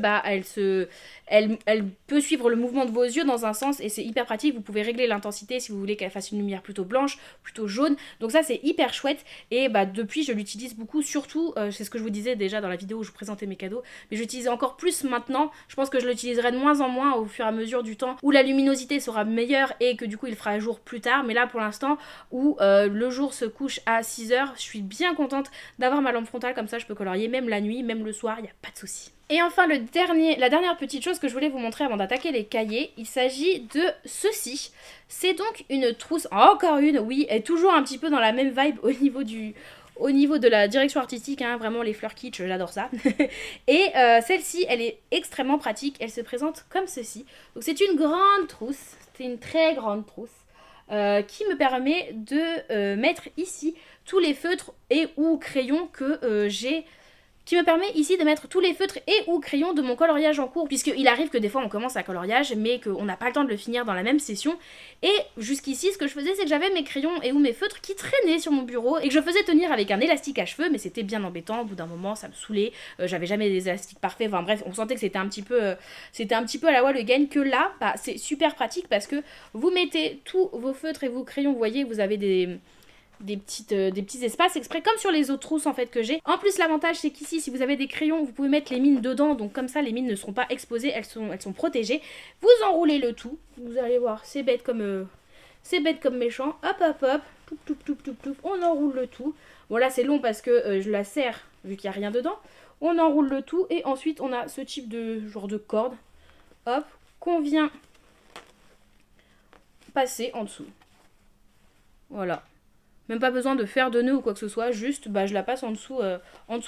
elle peut suivre le mouvement de vos yeux dans un sens et c'est hyper pratique. Vous pouvez régler l'intensité si vous voulez qu'elle fasse une lumière plutôt blanche, plutôt jaune. Donc ça c'est hyper chouette et depuis je l'utilise beaucoup, surtout, c'est ce que je vous disais déjà dans la vidéo où je vous présentais mes cadeaux, mais j'utilise encore plus maintenant. Je pense que je l'utiliserai de moins en moins au fur et à mesure du temps où la luminosité sera meilleure et que du coup il fera jour plus tard. Mais là pour l'instant où le jour se couche à 6 h, je suis bien contente d'avoir ma lampe frontale, comme ça je peux colorier même la nuit, même le soir, il n'y a pas de souci. Et enfin la dernière petite chose que je voulais vous montrer avant d'attaquer les cahiers, il s'agit de ceci. C'est donc une trousse, encore une, oui, elle est toujours un petit peu dans la même vibe au niveau de la direction artistique, hein, vraiment les fleurs kitsch, j'adore ça. Et celle-ci, elle est extrêmement pratique, elle se présente comme ceci. Donc c'est une grande trousse, c'est une très grande trousse, qui me permet de mettre ici tous les feutres et ou crayons que j'ai... qui me permet ici de mettre tous les feutres et ou crayons de mon coloriage en cours, puisqu'il arrive que des fois on commence un coloriage mais qu'on n'a pas le temps de le finir dans la même session. Et jusqu'ici ce que je faisais c'est que j'avais mes crayons et ou mes feutres qui traînaient sur mon bureau et que je faisais tenir avec un élastique à cheveux, mais c'était bien embêtant, au bout d'un moment ça me saoulait, j'avais jamais des élastiques parfaits, enfin bref on sentait que c'était un petit peu à la wall again, que là c'est super pratique parce que vous mettez tous vos feutres et vos crayons, vous voyez vous avez des petits espaces exprès comme sur les autres trousses en fait que j'ai. En plus l'avantage c'est qu'ici si vous avez des crayons vous pouvez mettre les mines dedans, donc comme ça les mines ne seront pas exposées, elles sont protégées. Vous enroulez le tout, vous allez voir c'est bête comme méchant, hop hop hop, on enroule le tout. Bon là c'est long parce que je la serre vu qu'il n'y a rien dedans. On enroule le tout et ensuite on a ce type de genre de corde, hop, qu'on vient passer en dessous. Voilà. Même pas besoin de faire de nœud ou quoi que ce soit, juste bah, je la passe en dessous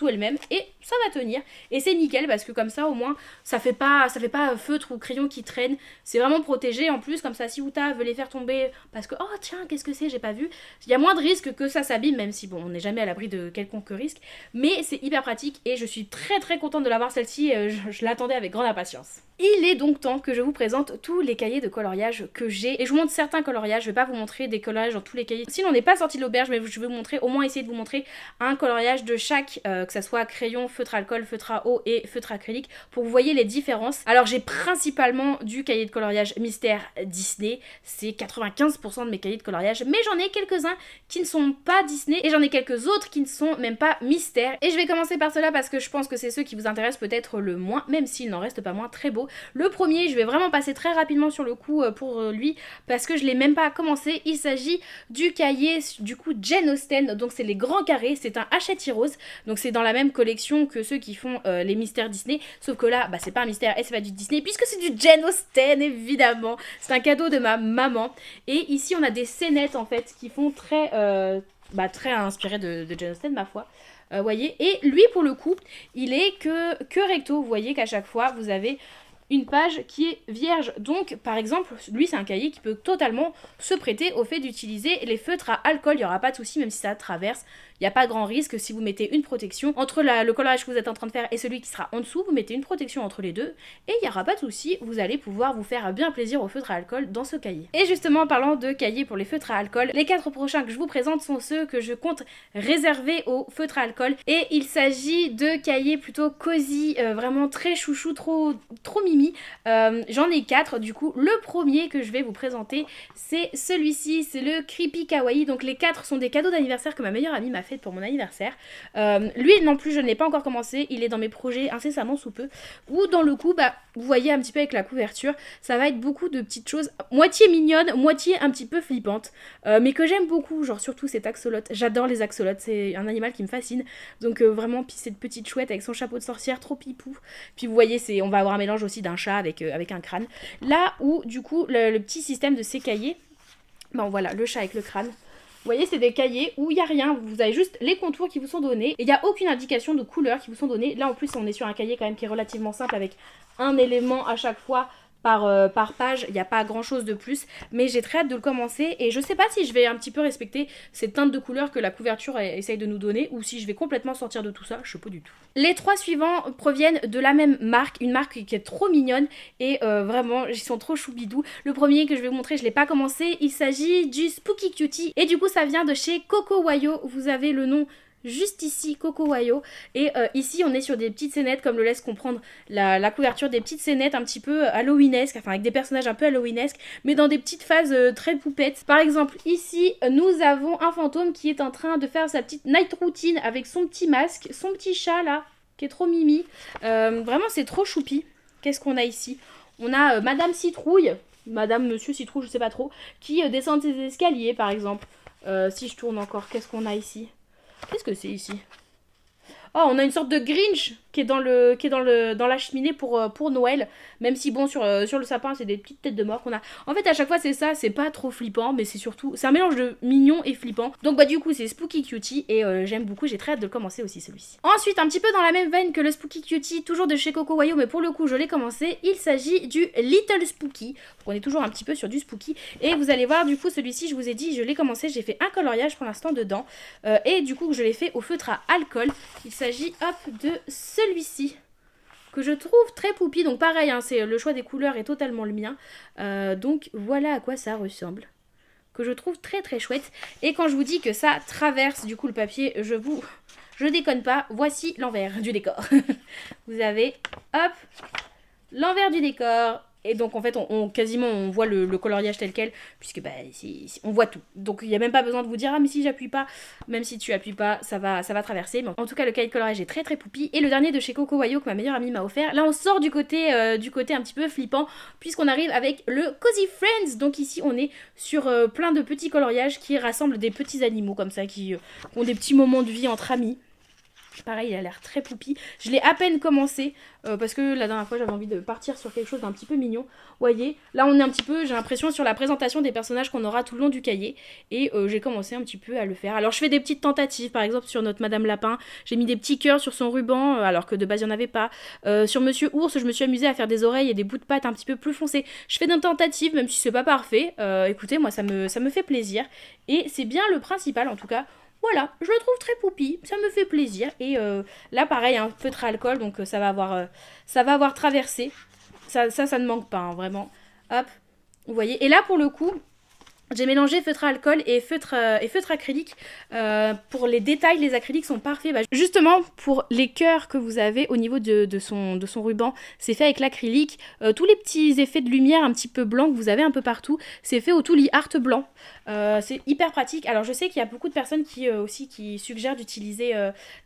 elle-même et ça va tenir. Et c'est nickel parce que comme ça au moins ça fait pas feutre ou crayon qui traîne. C'est vraiment protégé en plus, comme ça si Uta veut les faire tomber parce que oh tiens qu'est-ce que c'est, j'ai pas vu, il y a moins de risque que ça s'abîme, même si bon on n'est jamais à l'abri de quelconque risque. Mais c'est hyper pratique et je suis très contente de l'avoir celle-ci, je l'attendais avec grande impatience. Il est donc temps que je vous présente tous les cahiers de coloriage que j'ai. Et je vous montre certains coloriages, je vais pas vous montrer des coloriages dans tous les cahiers. Sinon on n'est pas sorti de l'auberge, mais je vais vous montrer, au moins essayer de vous montrer un coloriage de chaque, que ça soit crayon, feutre alcool, feutre à eau et feutre acrylique, pour que vous voyez les différences. Alors j'ai principalement du cahier de coloriage mystère Disney, c'est 95% de mes cahiers de coloriage, mais j'en ai quelques-uns qui ne sont pas Disney, et j'en ai quelques autres qui ne sont même pas mystère. Et je vais commencer par cela parce que je pense que c'est ceux qui vous intéressent peut-être le moins, même s'il n'en reste pas moins très beau. Le premier, je vais vraiment passer très rapidement sur le coup pour lui parce que je l'ai même pas commencé. Il s'agit du cahier du coup Jane Austen, donc c'est les grands carrés, c'est un Hachette Heroes, donc c'est dans la même collection que ceux qui font les mystères Disney, sauf que là bah, c'est pas un mystère et c'est pas du Disney puisque c'est du Jane Austen évidemment, c'est un cadeau de ma maman. Et ici on a des scénettes en fait qui font très inspiré de Jane Austen ma foi. Voyez, et lui pour le coup il est que recto, vous voyez qu'à chaque fois vous avez une page qui est vierge. Donc par exemple lui c'est un cahier qui peut totalement se prêter au fait d'utiliser les feutres à alcool, il n'y aura pas de souci même si ça traverse, il n'y a pas grand risque. Si vous mettez une protection entre le coloriage que vous êtes en train de faire et celui qui sera en dessous, vous mettez une protection entre les deux et il n'y aura pas de souci, vous allez pouvoir vous faire bien plaisir aux feutres à alcool dans ce cahier. Et justement en parlant de cahiers pour les feutres à alcool, les 4 prochains que je vous présente sont ceux que je compte réserver aux feutres à alcool et il s'agit de cahiers plutôt cosy, vraiment très chouchou, trop mimi. J'en ai 4 du coup. Le premier que je vais vous présenter c'est celui-ci, c'est le Creepy Kawaii. Donc les 4 sont des cadeaux d'anniversaire que ma meilleure amie m'a fait pour mon anniversaire. Lui non plus je ne l'ai pas encore commencé, il est dans mes projets incessamment sous peu. Ou dans le coup bah vous voyez un petit peu avec la couverture, ça va être beaucoup de petites choses moitié mignonnes, moitié un petit peu flippantes, mais que j'aime beaucoup, genre surtout cet axolote. J'adore les axolotes, c'est un animal qui me fascine. Donc vraiment, puis cette petite chouette avec son chapeau de sorcière, trop pipou. Puis vous voyez, on va avoir un mélange aussi d'un chat avec un crâne. Là où du coup le petit système de ces cahiers, bon voilà, le chat avec le crâne. Vous voyez, c'est des cahiers où il n'y a rien, vous avez juste les contours qui vous sont donnés et il n'y a aucune indication de couleur qui vous sont données. Là en plus on est sur un cahier quand même qui est relativement simple avec un élément à chaque fois par page, il n'y a pas grand chose de plus, mais j'ai très hâte de le commencer et je sais pas si je vais un petit peu respecter ces teintes de couleurs que la couverture essaye de nous donner ou si je vais complètement sortir de tout ça, je sais pas du tout. Les 3 suivants proviennent de la même marque, une marque qui est trop mignonne et vraiment ils sont trop choubidous. Le premier que je vais vous montrer, je l'ai pas commencé, il s'agit du Spooky Cutie et du coup ça vient de chez Coco Wayo, vous avez le nom juste ici, Coco Wayo, et ici on est sur des petites scénettes comme le laisse comprendre la couverture, des petites scénettes un petit peu halloweenesques, enfin avec des personnages un peu halloweenesques, mais dans des petites phases très poupettes. Par exemple ici nous avons un fantôme qui est en train de faire sa petite night routine avec son petit masque, son petit chat là, qui est trop mimi, vraiment c'est trop choupi. Qu'est-ce qu'on a ici? On a Madame Citrouille, Madame, Monsieur Citrouille, je sais pas trop, qui descend ses escaliers par exemple. Si je tourne encore, qu'est-ce qu'on a ici? Qu'est-ce que c'est ici? Oh, on a une sorte de Grinch qui est dans la cheminée pour Noël. Même si bon, sur le sapin, c'est des petites têtes de mort qu'on a. En fait, à chaque fois, c'est ça. C'est pas trop flippant, mais c'est surtout... C'est un mélange de mignon et flippant. Donc, bah, du coup, c'est Spooky Cutie. Et j'aime beaucoup. J'ai très hâte de le commencer aussi, celui-ci. Ensuite, un petit peu dans la même veine que le Spooky Cutie, toujours de chez Coco Wayo, mais pour le coup, je l'ai commencé. Il s'agit du Little Spooky. Donc, on est toujours un petit peu sur du Spooky. Et vous allez voir, du coup, celui-ci, je vous ai dit, je l'ai commencé. J'ai fait un coloriage pour l'instant dedans. Et du coup, je l'ai fait au feutre à alcool. Il s'agit, hop, de celui-ci, que je trouve très poupi. Donc pareil, hein, le choix des couleurs est totalement le mien. Donc voilà à quoi ça ressemble, que je trouve très très chouette. Et quand je vous dis que ça traverse du coup le papier, je déconne pas. Voici l'envers du décor. Vous avez, hop, l'envers du décor. Et donc en fait quasiment on voit le coloriage tel quel, puisque bah, on voit tout. Donc il n'y a même pas besoin de vous dire ah mais si j'appuie pas, même si tu appuies pas ça va traverser. Mais en tout cas le cahier de coloriage est très très poupi. Et le dernier de chez Coco Wayo que ma meilleure amie m'a offert, là on sort du côté un petit peu flippant, puisqu'on arrive avec le Cozy Friends. Donc ici on est sur plein de petits coloriages qui rassemblent des petits animaux comme ça, qui ont des petits moments de vie entre amis. Pareil, il a l'air très poupi. Je l'ai à peine commencé parce que la dernière fois j'avais envie de partir sur quelque chose d'un petit peu mignon. Vous voyez, là on est un petit peu, j'ai l'impression, sur la présentation des personnages qu'on aura tout le long du cahier. Et j'ai commencé un petit peu à le faire. Alors je fais des petites tentatives, par exemple sur notre Madame Lapin. J'ai mis des petits cœurs sur son ruban alors que de base il n'y en avait pas. Sur Monsieur Ours, je me suis amusée à faire des oreilles et des bouts de pattes un petit peu plus foncés. Je fais des tentatives, même si c'est pas parfait. Écoutez, moi ça me fait plaisir. Et c'est bien le principal en tout cas. Voilà, je le trouve très poupi, ça me fait plaisir. Et là, pareil, un feutre à alcool, donc ça va avoir traversé. Ça ne manque pas, hein, vraiment. Hop, vous voyez. Et là, pour le coup, j'ai mélangé feutre à alcool et feutre acrylique. Pour les détails, les acryliques sont parfaits. Bah, justement, pour les cœurs que vous avez au niveau de son ruban, c'est fait avec l'acrylique. Tous les petits effets de lumière un petit peu blanc que vous avez un peu partout, c'est fait au Tuli Art blanc. C'est hyper pratique. Alors je sais qu'il y a beaucoup de personnes qui suggèrent d'utiliser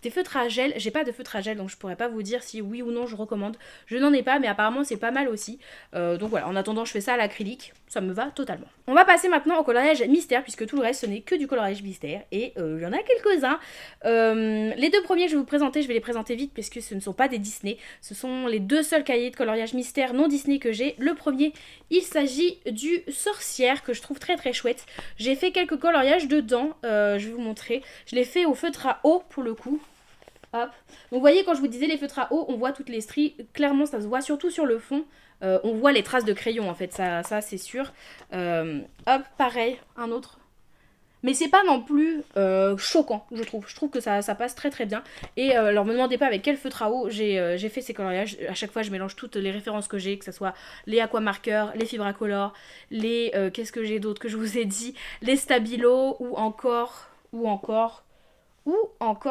des feutres à gel. J'ai pas de feutre à gel, donc je pourrais pas vous dire si oui ou non je recommande. Je n'en ai pas, mais apparemment c'est pas mal aussi. Donc voilà, en attendant je fais ça à l'acrylique. Ça me va totalement. On va passer maintenant au coloriage mystère, puisque tout le reste ce n'est que du coloriage mystère. Et il y en a quelques-uns. Les deux premiers je vais vous présenter, je vais les présenter vite, puisque ce ne sont pas des Disney. Ce sont les deux seuls cahiers de coloriage mystère non Disney que j'ai. Le premier, il s'agit du Sorcière, que je trouve très très chouette. J'ai fait quelques coloriages dedans, je vais vous montrer. Je l'ai fait au feutre à eau pour le coup. Hop. Donc vous voyez, quand je vous disais les feutres à eau, on voit toutes les stries. Clairement ça se voit, surtout sur le fond. On voit les traces de crayon en fait, ça c'est sûr. Hop, pareil, un autre. Mais c'est pas non plus choquant, je trouve. Je trouve que ça passe très très bien. Et alors me demandez pas avec quel feutre à eau j'ai fait ces coloriages. À chaque fois je mélange toutes les références que j'ai, que ce soit les aquamarqueurs, les Fibracolor, les qu'est-ce que j'ai d'autre que je vous ai dit, les Stabilo ou encore,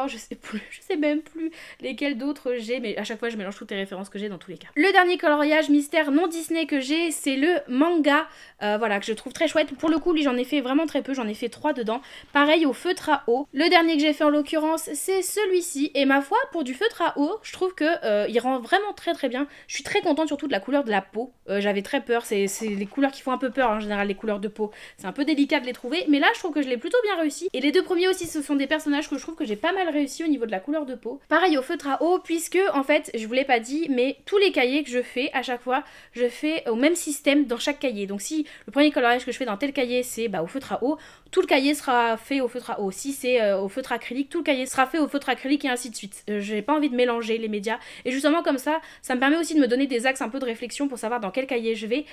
je sais même plus lesquels d'autres j'ai, mais à chaque fois je mélange toutes les références que j'ai dans tous les cas. Le dernier coloriage mystère non Disney que j'ai, c'est le manga, voilà, que je trouve très chouette. Pour le coup, lui j'en ai fait vraiment très peu, j'en ai fait 3 dedans. Pareil au feutre à eau. Le dernier que j'ai fait en l'occurrence, c'est celui-ci. Et ma foi, pour du feutre à eau, je trouve que il rend vraiment très très bien. Je suis très contente surtout de la couleur de la peau. J'avais très peur, c'est les couleurs qui font un peu peur en général, les couleurs de peau. C'est un peu délicat de les trouver, mais là je trouve que je l'ai plutôt bien réussi. Et les deux premiers aussi, ce sont des personnages que je trouve que j'ai pas mal réussi au niveau de la couleur de peau. Pareil au feutre à eau, puisque en fait, je vous l'ai pas dit, mais tous les cahiers que je fais, à chaque fois, je fais au même système dans chaque cahier. Donc si le premier coloriage que je fais dans tel cahier, c'est au feutre à eau, tout le cahier sera fait au feutre à eau. Si c'est au feutre acrylique, tout le cahier sera fait au feutre acrylique et ainsi de suite. J'ai pas envie de mélanger les médias. Et justement comme ça me permet aussi de me donner des axes un peu de réflexion pour savoir dans quel cahier je vais,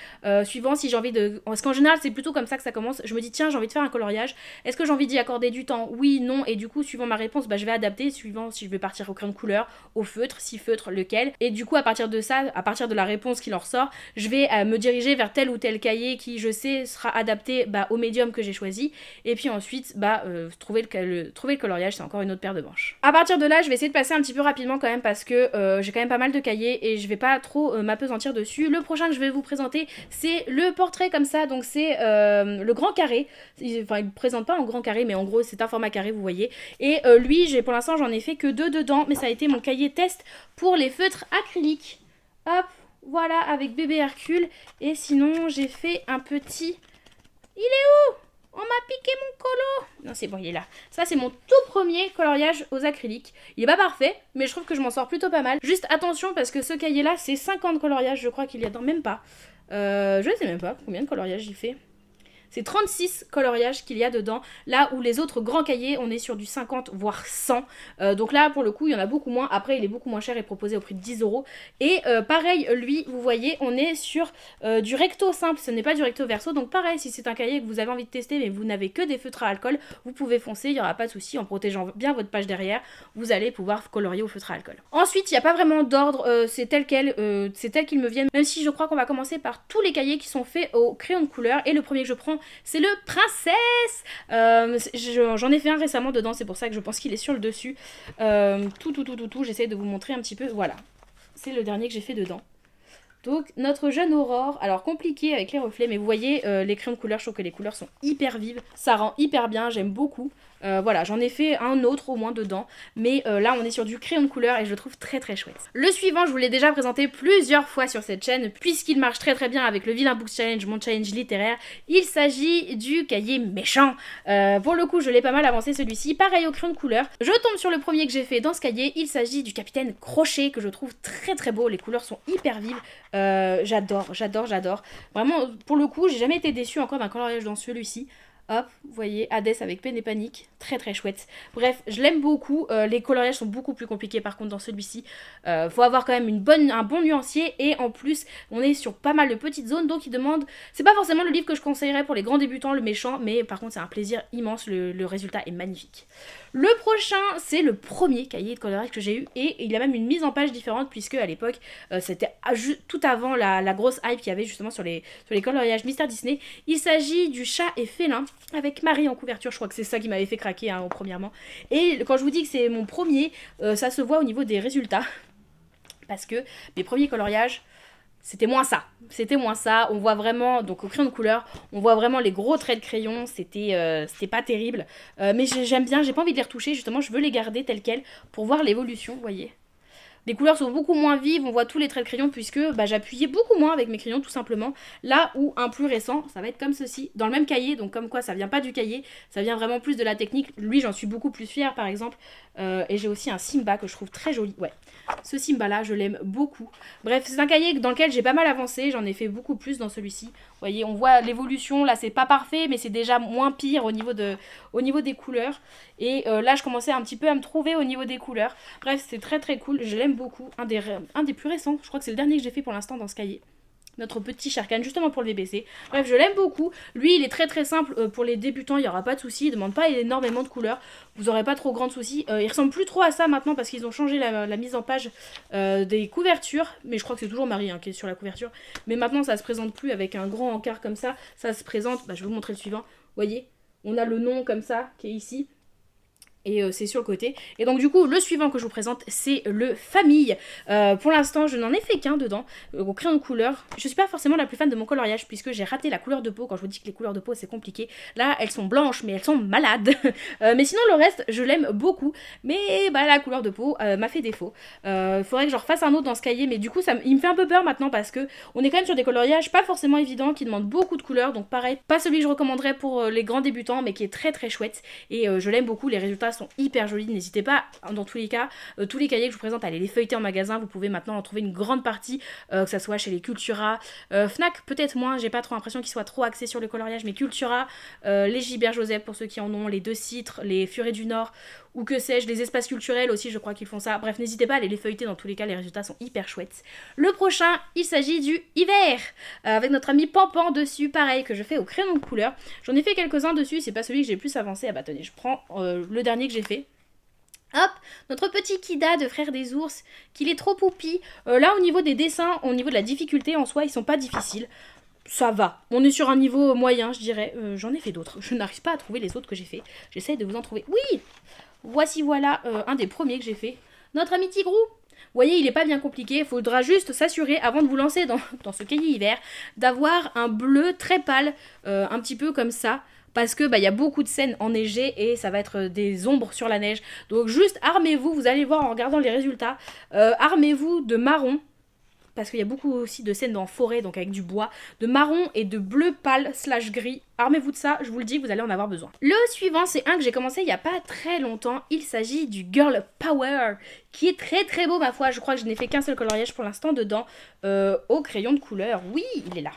suivant si j'ai envie de... Parce qu'en général, c'est plutôt comme ça que ça commence. Je me dis, tiens, j'ai envie de faire un coloriage. Est-ce que j'ai envie d'y accorder du temps? Oui, non. Et du coup, suivant ma réponse, je vais adapter, suivant si je vais partir au crayon de couleur, au feutre, si feutre, lequel. Et du coup, à partir de ça, à partir de la réponse qui en ressort, je vais me diriger vers tel ou tel cahier qui, je sais, sera adapté au médium que j'ai choisi. Et puis ensuite, trouver le coloriage, c'est encore une autre paire de manches. À partir de là, je vais essayer de passer un petit peu rapidement quand même parce que j'ai quand même pas mal de cahiers et je vais pas trop m'apesantir dessus. Le prochain que je vais vous présenter, c'est le portrait comme ça, donc c'est le grand carré. Enfin, il ne présente pas en grand carré, mais en gros, c'est un format carré, vous voyez. Et lui, pour l'instant, j'en ai fait que 2 dedans, mais ça a été mon cahier test pour les feutres acryliques. Hop, voilà, avec bébé Hercule. Et sinon, j'ai fait un petit... Il est où? On m'a piqué mon colo. Non, c'est bon, il est là. Ça, c'est mon tout premier coloriage aux acryliques. Il est pas parfait, mais je trouve que je m'en sors plutôt pas mal. Juste attention, parce que ce cahier-là, c'est 50 coloriages, je crois qu'il y a dans... Même pas. Je ne sais même pas combien de coloriages il fait. C'est 36 coloriages qu'il y a dedans, là où les autres grands cahiers, on est sur du 50 voire 100. Donc là, pour le coup, il y en a beaucoup moins. Après, il est beaucoup moins cher et proposé au prix de 10 €. Et pareil, lui, vous voyez, on est sur du recto simple, ce n'est pas du recto verso. Donc pareil, si c'est un cahier que vous avez envie de tester, mais vous n'avez que des feutres à alcool, vous pouvez foncer, il n'y aura pas de souci. En protégeant bien votre page derrière, vous allez pouvoir colorier au feutre à alcool. Ensuite, il n'y a pas vraiment d'ordre, c'est tel quel, c'est tel qu'ils me viennent. Même si je crois qu'on va commencer par tous les cahiers qui sont faits au crayon de couleur. Et le premier que je prends, c'est le Princesse. J'en ai fait un récemment dedans, c'est pour ça que je pense qu'il est sur le dessus. J'essaie de vous montrer un petit peu. Voilà, c'est le dernier que j'ai fait dedans. Donc notre jeune Aurore, alors compliqué avec les reflets, mais vous voyez les crayons de couleur, je trouve que les couleurs sont hyper vives, ça rend hyper bien, j'aime beaucoup. Voilà, j'en ai fait un autre au moins dedans, mais là on est sur du crayon de couleur et je le trouve très très chouette. Le suivant, je vous l'ai déjà présenté plusieurs fois sur cette chaîne, puisqu'il marche très très bien avec le Vilain Books Challenge, mon challenge littéraire. Il s'agit du cahier méchant. Pour le coup, je l'ai pas mal avancé celui-ci, pareil au crayon de couleur. Je tombe sur le premier que j'ai fait dans ce cahier, il s'agit du Capitaine Crochet, que je trouve très très beau, les couleurs sont hyper vives. J'adore. Vraiment, pour le coup, j'ai jamais été déçue encore d'un coloriage dans celui-ci. Hop, vous voyez, Hadès avec Peine et Panique, très très chouette. Bref, je l'aime beaucoup, les coloriages sont beaucoup plus compliqués par contre dans celui-ci. Faut avoir quand même un bon nuancier et en plus, on est sur pas mal de petites zones, donc il demande... C'est pas forcément le livre que je conseillerais pour les grands débutants, le méchant, mais par contre c'est un plaisir immense, le résultat est magnifique. Le prochain, c'est le premier cahier de coloriage que j'ai eu et il a même une mise en page différente puisque à l'époque, c'était tout avant la grosse hype qu'il y avait justement sur les coloriages Mister Disney. Il s'agit du Chat et Félin avec Marie en couverture, je crois que c'est ça qui m'avait fait craquer premièrement. Et quand je vous dis que c'est mon premier, ça se voit au niveau des résultats parce que mes premiers coloriages, c'était moins ça, on voit vraiment, donc au crayon de couleur, on voit vraiment les gros traits de crayon, c'était pas terrible, mais j'aime bien, j'ai pas envie de les retoucher, justement je veux les garder tels quels pour voir l'évolution, vous voyez. Les couleurs sont beaucoup moins vives, on voit tous les traits de crayon puisque j'appuyais beaucoup moins avec mes crayons tout simplement. Là où un plus récent, ça va être comme ceci, dans le même cahier, donc comme quoi ça vient pas du cahier, ça vient vraiment plus de la technique. Lui j'en suis beaucoup plus fière par exemple. Et j'ai aussi un Simba que je trouve très joli, ouais. Ce Simba là, je l'aime beaucoup. Bref, c'est un cahier dans lequel j'ai pas mal avancé, j'en ai fait beaucoup plus dans celui-ci. Vous voyez, on voit l'évolution, là c'est pas parfait, mais c'est déjà moins pire au niveau des couleurs. Et là je commençais un petit peu à me trouver au niveau des couleurs. Bref, c'est très très cool, je l'aime beaucoup. Un des plus récents, je crois que c'est le dernier que j'ai fait pour l'instant dans ce cahier. Notre petit Sharkhan, justement pour le VBC. Bref, je l'aime beaucoup. Lui, il est très très simple pour les débutants, il n'y aura pas de soucis. Il ne demande pas énormément de couleurs. Vous n'aurez pas trop grand de soucis. Il ressemble plus trop à ça maintenant parce qu'ils ont changé la mise en page des couvertures. Mais je crois que c'est toujours Marie qui est sur la couverture. Mais maintenant, ça se présente plus avec un grand encart comme ça. Ça se présente, je vais vous montrer le suivant. Vous voyez, on a le nom comme ça qui est ici. Et c'est sur le côté. Et donc du coup, le suivant que je vous présente, c'est le Famille. Pour l'instant, je n'en ai fait qu'un dedans, au crayon de couleur. Je suis pas forcément la plus fan de mon coloriage, puisque j'ai raté la couleur de peau. Quand je vous dis que les couleurs de peau, c'est compliqué. Là, elles sont blanches, mais elles sont malades. Mais sinon, le reste, je l'aime beaucoup. Mais la couleur de peau m'a fait défaut. Il faudrait que je refasse un autre dans ce cahier, mais du coup, il me fait un peu peur maintenant, parce que on est quand même sur des coloriages pas forcément évidents, qui demandent beaucoup de couleurs. Donc pareil, pas celui que je recommanderais pour les grands débutants, mais qui est très très chouette. Et je l'aime beaucoup, les résultats sont hyper jolis, n'hésitez pas dans tous les cas, tous les cahiers que je vous présente, allez les feuilleter en magasin, vous pouvez maintenant en trouver une grande partie, que ça soit chez les Cultura, Fnac peut-être moins, j'ai pas trop l'impression qu'ils soient trop axés sur le coloriage, mais Cultura, les Gilbert Joseph pour ceux qui en ont, les Deux Citres, les Furets du Nord, ou que sais-je, les espaces culturels aussi, je crois qu'ils font ça. Bref, n'hésitez pas à aller les feuilleter, dans tous les cas, les résultats sont hyper chouettes. Le prochain, il s'agit du Hiver, avec notre ami Pampan dessus, pareil, que je fais au crayon de couleur. J'en ai fait quelques-uns dessus, c'est pas celui que j'ai plus avancé. Ah bah tenez, je prends le dernier que j'ai fait. Hop, notre petit Kida de Frères des Ours, qu'il est trop poupi. Là, au niveau des dessins, au niveau de la difficulté en soi, ils sont pas difficiles. Ça va, on est sur un niveau moyen, je dirais. J'en ai fait d'autres, je n'arrive pas à trouver les autres que j'ai fait. J'essaye de vous en trouver. Oui, voici voilà un des premiers que j'ai fait. Notre ami Tigrou. Vous voyez, il n'est pas bien compliqué, il faudra juste s'assurer, avant de vous lancer dans ce cahier hiver, d'avoir un bleu très pâle, un petit peu comme ça. Parce que y a beaucoup de scènes enneigées et ça va être des ombres sur la neige. Donc juste armez-vous, vous allez voir en regardant les résultats. Armez-vous de marron. Parce qu'il y a beaucoup aussi de scènes en forêt, donc avec du bois. De marron et de bleu pâle / gris. Armez-vous de ça, je vous le dis, vous allez en avoir besoin. Le suivant, c'est un que j'ai commencé il n'y a pas très longtemps. Il s'agit du Girl Power, qui est très très beau ma foi. Je crois que je n'ai fait qu'un seul coloriage pour l'instant dedans. Au crayon de couleur. Oui, il est là.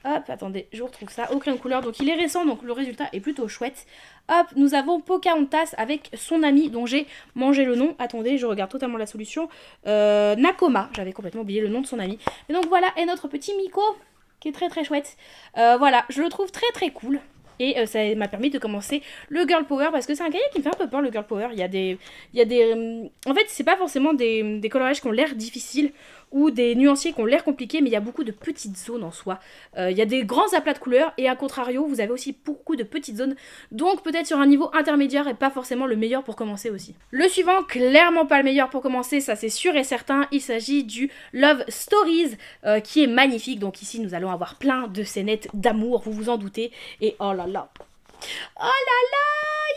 Hop, attendez, je vous retrouve ça, au crayon de couleur, donc il est récent, donc le résultat est plutôt chouette. Hop, nous avons Pocahontas avec son ami, dont j'ai mangé le nom, attendez, je regarde totalement la solution, Nakoma, j'avais complètement oublié le nom de son ami. Et donc voilà, et notre petit Miko, qui est très très chouette. Voilà, je le trouve très très cool. Et ça m'a permis de commencer le Girl Power, parce que c'est un cahier qui me fait un peu peur, le Girl Power. Il y a des en fait, c'est pas forcément des coloriages qui ont l'air difficiles. ou des nuanciers qui ont l'air compliqués, mais il y a beaucoup de petites zones en soi. Il y a des grands aplats de couleurs, et à contrario, vous avez aussi beaucoup de petites zones, donc peut-être sur un niveau intermédiaire et pas forcément le meilleur pour commencer aussi. Le suivant, clairement pas le meilleur pour commencer, ça c'est sûr et certain, il s'agit du Love Stories, qui est magnifique. Donc ici, nous allons avoir plein de scénettes d'amour, vous vous en doutez, et oh là là, oh là là,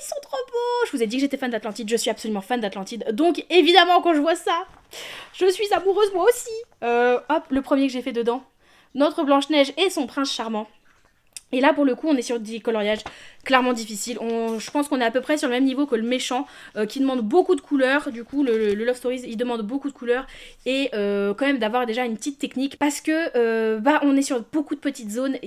ils sont trop beaux. Je vous ai dit que j'étais fan d'Atlantide, je suis absolument fan d'Atlantide. Donc évidemment quand je vois ça, je suis amoureuse moi aussi. Hop, le premier que j'ai fait dedans. Notre Blanche-Neige et son prince charmant. Et là pour le coup on est sur des coloriages clairement difficiles. Je pense qu'on est à peu près sur le même niveau que le méchant qui demande beaucoup de couleurs. Du coup le Love Stories il demande beaucoup de couleurs et quand même d'avoir déjà une petite technique parce que on est sur beaucoup de petites zones.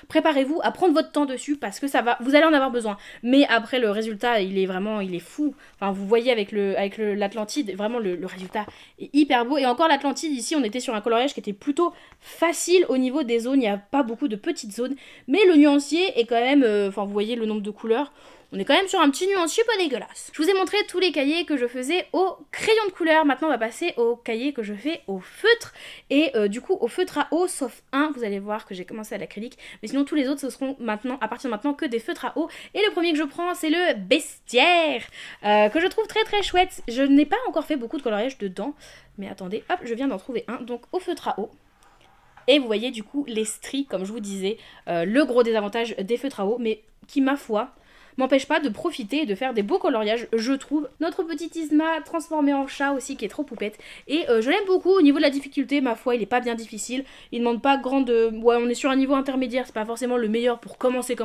Préparez-vous à prendre votre temps dessus parce que vous allez en avoir besoin. Mais après le résultat il est fou. Enfin vous voyez avec l'Atlantide vraiment le résultat est hyper beau. Et encore l'Atlantide ici on était sur un coloriage qui était plutôt facile au niveau des zones. Il n'y a pas beaucoup de petites zones. Mais le nuancier est quand même, vous voyez le nombre de couleurs, on est quand même sur un petit nuancier pas dégueulasse. Je vous ai montré tous les cahiers que je faisais au crayon de couleur. Maintenant on va passer au cahier que je fais au feutre. Et du coup au feutre à eau, sauf un, vous allez voir que j'ai commencé à l'acrylique. Mais sinon tous les autres ce seront maintenant, à partir de maintenant, que des feutres à eau. Et le premier que je prends c'est le bestiaire, que je trouve très très chouette. Je n'ai pas encore fait beaucoup de coloriage dedans. Mais attendez, hop, je viens d'en trouver un. Donc au feutre à eau. Et vous voyez du coup les stries, comme je vous disais, le gros désavantage des feutres à eau, mais qui, ma foi, m'empêche pas de profiter et de faire des beaux coloriages, je trouve. Notre petite Yzma transformée en chat aussi, qui est trop poupette. Et je l'aime beaucoup. Au niveau de la difficulté, ma foi, il est pas bien difficile. Il demande pas grande... Ouais, on est sur un niveau intermédiaire, c'est pas forcément le meilleur pour commencer,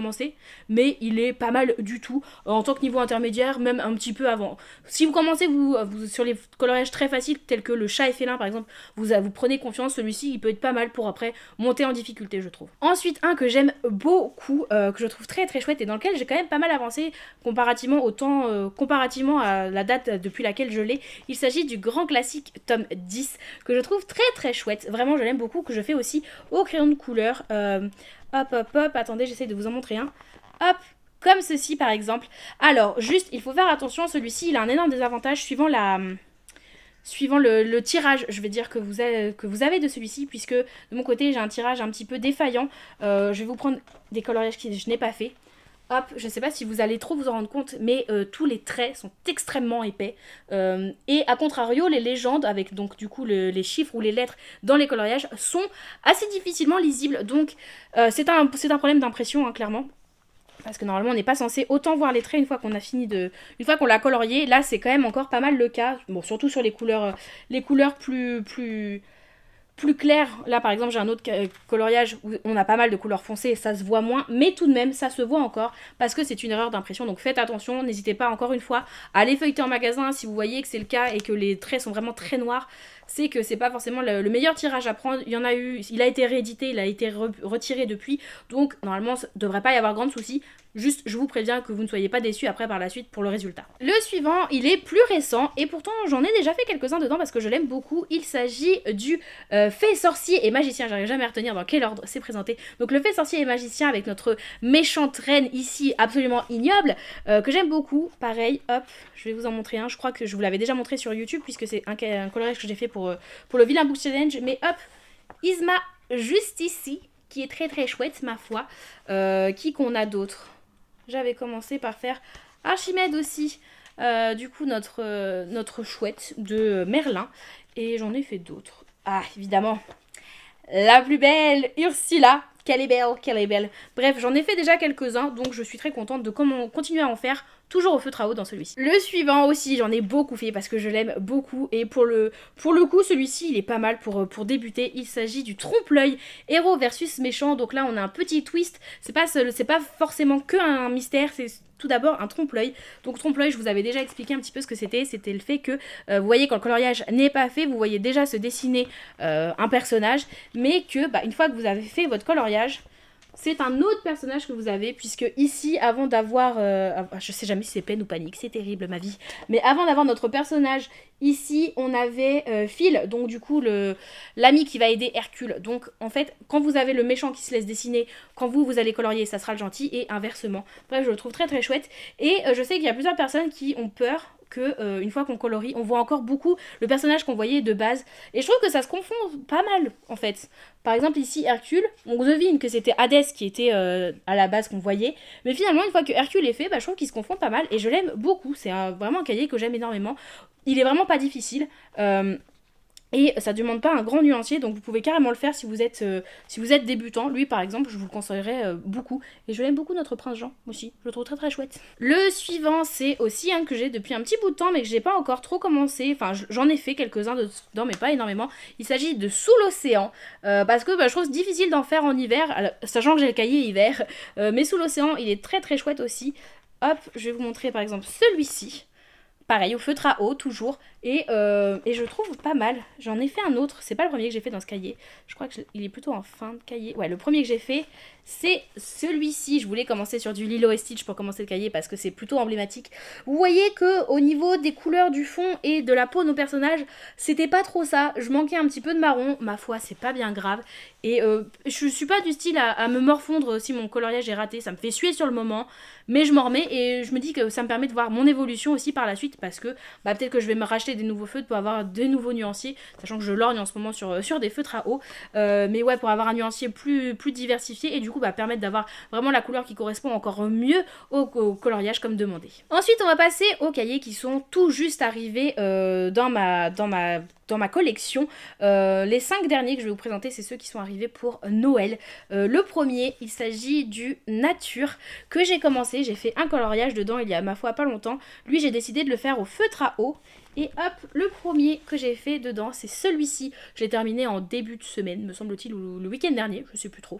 mais il est pas mal du tout. En tant que niveau intermédiaire, même un petit peu avant. Si vous commencez vous sur les coloriages très faciles, tels que le chat et félin par exemple, vous prenez confiance, celui-ci il peut être pas mal pour après monter en difficulté, je trouve. Ensuite, un que j'aime beaucoup, que je trouve très très chouette et dans lequel j'ai quand même pas mal avancé comparativement à la date depuis laquelle je l'ai. Il s'agit du grand classique tome 10 que je trouve très très chouette. Vraiment je l'aime beaucoup, que je fais aussi au crayon de couleur. Hop, attendez, j'essaie de vous en montrer un. Hop, comme ceci par exemple. Alors juste, il faut faire attention, celui-ci il a un énorme désavantage suivant le tirage, je vais dire, que vous avez de celui-ci, puisque de mon côté j'ai un tirage un petit peu défaillant. Je vais vous prendre des coloriages que je n'ai pas fait. Hop, je ne sais pas si vous allez trop vous en rendre compte, mais tous les traits sont extrêmement épais. Et à contrario, les légendes, avec donc du coup les chiffres ou les lettres dans les coloriages, sont assez difficilement lisibles. Donc c'est un problème d'impression, hein, clairement. Parce que normalement on n'est pas censé autant voir les traits une fois qu'on a fini une fois qu'on l'a colorié. Là c'est quand même encore pas mal le cas. Bon, surtout sur les couleurs plus clair. Là par exemple j'ai un autre coloriage où on a pas mal de couleurs foncées et ça se voit moins, mais tout de même ça se voit encore parce que c'est une erreur d'impression. Donc faites attention, n'hésitez pas encore une fois à aller feuilleter en magasin si vous voyez que c'est le cas et que les traits sont vraiment très noirs. C'est que c'est pas forcément le meilleur tirage à prendre. Il y en a eu, il a été réédité, il a été retiré depuis, donc normalement ça devrait pas y avoir grand souci. Juste, je vous préviens que vous ne soyez pas déçus après par la suite pour le résultat. Le suivant, il est plus récent et pourtant j'en ai déjà fait quelques-uns dedans parce que je l'aime beaucoup. Il s'agit du Fée, sorcier et magicien. J'arrive jamais à retenir dans quel ordre c'est présenté. Donc le Fée, sorcier et magicien avec notre méchante reine ici absolument ignoble que j'aime beaucoup. Pareil, hop, je vais vous en montrer un. Je crois que je vous l'avais déjà montré sur YouTube puisque c'est un coloriage que j'ai fait pour le Villain Book Challenge. Mais hop, Yzma juste ici, qui est très très chouette ma foi. Qui qu'on a d'autre? J'avais commencé par faire Archimède aussi, du coup notre chouette de Merlin, et j'en ai fait d'autres. Ah, évidemment, la plus belle, Ursula. Qu'elle est belle, qu'elle est belle. Bref, j'en ai fait déjà quelques-uns, donc je suis très contente de continuer à en faire, toujours au feutre à eau dans celui-ci. Le suivant aussi, j'en ai beaucoup fait parce que je l'aime beaucoup, et pour le coup, celui-ci, il est pas mal pour débuter. Il s'agit du trompe-l'œil, héros versus méchant, donc là on a un petit twist, c'est pas forcément que un mystère, c'est tout d'abord un trompe-l'œil. Donc trompe-l'œil, je vous avais déjà expliqué un petit peu ce que c'était le fait que, vous voyez quand le coloriage n'est pas fait, vous voyez déjà se dessiner un personnage, mais que une fois que vous avez fait votre coloriage, c'est un autre personnage que vous avez, puisque ici, avant d'avoir... je sais jamais si c'est peine ou panique, c'est terrible ma vie. Mais avant d'avoir notre personnage, ici, on avait Phil, donc du coup, l'ami qui va aider Hercule. Donc, en fait, quand vous avez le méchant qui se laisse dessiner, quand vous allez colorier, ça sera le gentil, et inversement. Bref, je le trouve très très chouette. Et je sais qu'il y a plusieurs personnes qui ont peur, que une fois qu'on colorie, on voit encore beaucoup le personnage qu'on voyait de base. Et je trouve que ça se confond pas mal en fait. Par exemple ici Hercule, on devine que c'était Hadès qui était à la base qu'on voyait. Mais finalement une fois que Hercule est fait, bah, je trouve qu'il se confond pas mal et je l'aime beaucoup. C'est vraiment un cahier que j'aime énormément. Il est vraiment pas difficile. Et ça demande pas un grand nuancier, donc vous pouvez carrément le faire si vous êtes débutant. Lui par exemple, je vous le conseillerais beaucoup. Et je l'aime beaucoup notre prince Jean aussi, je le trouve très très chouette. Le suivant, c'est aussi un que j'ai depuis un petit bout de temps, mais que j'ai pas encore trop commencé. Enfin, j'en ai fait quelques-uns dedans, mais pas énormément. Il s'agit de Sous l'océan, parce que bah, je trouve difficile d'en faire en hiver, alors, sachant que j'ai le cahier hiver. Mais Sous l'océan, il est très très chouette aussi. Hop, je vais vous montrer par exemple celui-ci. Pareil, au feutre à eau, toujours. Et je trouve pas mal. J'en ai fait un autre. C'est pas le premier que j'ai fait dans ce cahier. Je crois qu'il est plutôt en fin de cahier. Ouais, le premier que j'ai fait, c'est celui-ci. Je voulais commencer sur du Lilo et Stitch pour commencer le cahier parce que c'est plutôt emblématique. Vous voyez que au niveau des couleurs du fond et de la peau de nos personnages, c'était pas trop ça. Je manquais un petit peu de marron. Ma foi, c'est pas bien grave. Et je suis pas du style à me morfondre si mon coloriage est raté. Ça me fait suer sur le moment. Mais je m'en remets et je me dis que ça me permet de voir mon évolution aussi par la suite. Parce que bah, peut-être que je vais me racheter des nouveaux feutres pour avoir des nouveaux nuanciers. Sachant que je lorgne en ce moment sur des feutres à eau. Mais ouais, pour avoir un nuancier plus diversifié. Et du coup, bah, permettre d'avoir vraiment la couleur qui correspond encore mieux au coloriage comme demandé. Ensuite, on va passer aux cahiers qui sont tout juste arrivés dans ma collection. Les 5 derniers que je vais vous présenter, c'est ceux qui sont arrivés pour Noël. Le premier, il s'agit du Nature que j'ai commencé. J'ai fait un coloriage dedans il y a ma foi pas longtemps. Lui, j'ai décidé de le faire au feutre à eau. Et hop, le premier que j'ai fait dedans, c'est celui-ci. Je l'ai terminé en début de semaine, me semble-t-il, ou le week-end dernier, je sais plus trop.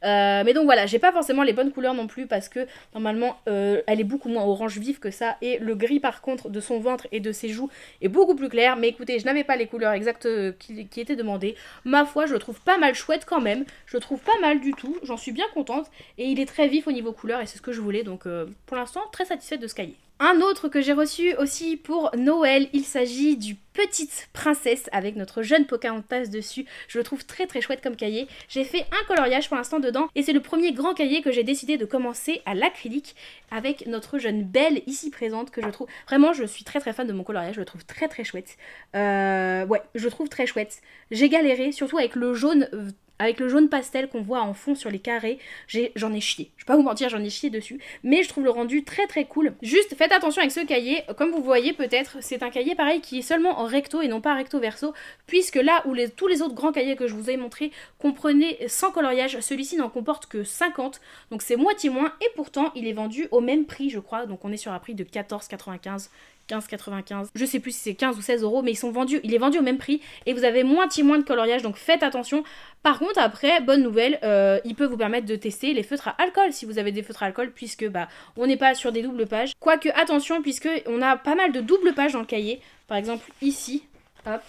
Mais donc voilà, j'ai pas forcément les bonnes couleurs non plus parce que normalement elle est beaucoup moins orange vif que ça et le gris par contre de son ventre et de ses joues est beaucoup plus clair. Mais écoutez, je n'avais pas les couleurs exactes qui étaient demandées. Ma foi, je le trouve pas mal chouette quand même, je le trouve pas mal du tout, j'en suis bien contente et il est très vif au niveau couleur et c'est ce que je voulais, donc pour l'instant très satisfaite de ce cahier. Un autre que j'ai reçu aussi pour Noël, il s'agit du Petite Princesse avec notre jeune Pocahontas dessus. Je le trouve très très chouette comme cahier. J'ai fait un coloriage pour l'instant dedans et c'est le premier grand cahier que j'ai décidé de commencer à l'acrylique avec notre jeune Belle ici présente que je trouve... Vraiment, je suis très très fan de mon coloriage, je le trouve très très chouette. Ouais, je le trouve très chouette. J'ai galéré, surtout avec le jaune... Avec le jaune pastel qu'on voit en fond sur les carrés, j'en ai chié. Je vais pas vous mentir, j'en ai chié dessus. Mais je trouve le rendu très très cool. Juste faites attention avec ce cahier. Comme vous voyez peut-être, c'est un cahier pareil qui est seulement en recto et non pas recto verso. Puisque là où tous les autres grands cahiers que je vous ai montrés comprenaient 100 coloriages, celui-ci n'en comporte que 50. Donc c'est moitié moins et pourtant il est vendu au même prix je crois. Donc on est sur un prix de 14,95 15,95, je sais plus si c'est 15 ou 16 euros, mais il est vendu au même prix et vous avez moitié moins de coloriage, donc faites attention. Par contre après, bonne nouvelle, il peut vous permettre de tester les feutres à alcool si vous avez des feutres à alcool, puisque bah on n'est pas sur des doubles pages. Quoique attention, puisque on a pas mal de doubles pages dans le cahier, par exemple ici, hop.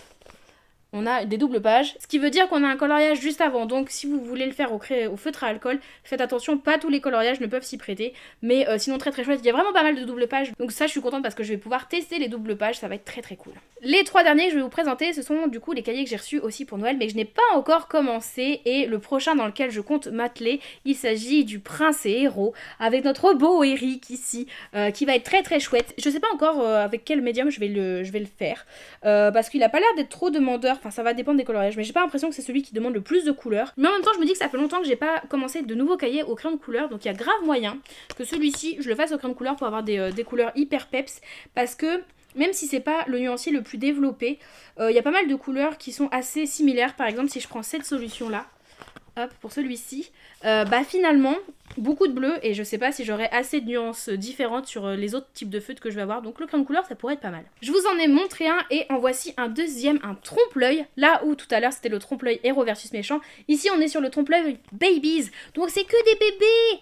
On a des doubles pages, ce qui veut dire qu'on a un coloriage juste avant. Donc si vous voulez le faire au feutre à alcool, faites attention, pas tous les coloriages ne peuvent s'y prêter. Mais sinon très très chouette, il y a vraiment pas mal de doubles pages. Donc ça je suis contente parce que je vais pouvoir tester les doubles pages, ça va être très très cool. Les 3 derniers que je vais vous présenter, ce sont du coup les cahiers que j'ai reçus aussi pour Noël, mais que je n'ai pas encore commencé. Et le prochain dans lequel je compte m'atteler, il s'agit du Prince et Héros, avec notre beau Eric ici, qui va être très très chouette. Je sais pas encore avec quel médium je vais le faire, parce qu'il a pas l'air d'être trop demandeur. Enfin, ça va dépendre des coloriages, mais j'ai pas l'impression que c'est celui qui demande le plus de couleurs. Mais en même temps, je me dis que ça fait longtemps que j'ai pas commencé de nouveaux cahiers au crayon de couleur, donc il y a grave moyen que celui-ci, je le fasse au crayon de couleur pour avoir des couleurs hyper peps, parce que même si c'est pas le nuancier le plus développé, il y a pas mal de couleurs qui sont assez similaires. Par exemple, si je prends cette solution-là, hop, pour celui-ci, bah finalement, beaucoup de bleu et je sais pas si j'aurai assez de nuances différentes sur les autres types de feutres que je vais avoir, donc le crayon de couleur ça pourrait être pas mal. Je vous en ai montré un et en voici un deuxième, un trompe-l'œil, là où tout à l'heure c'était le trompe-l'œil héros versus méchant, ici on est sur le trompe-l'œil babies, donc c'est que des bébés!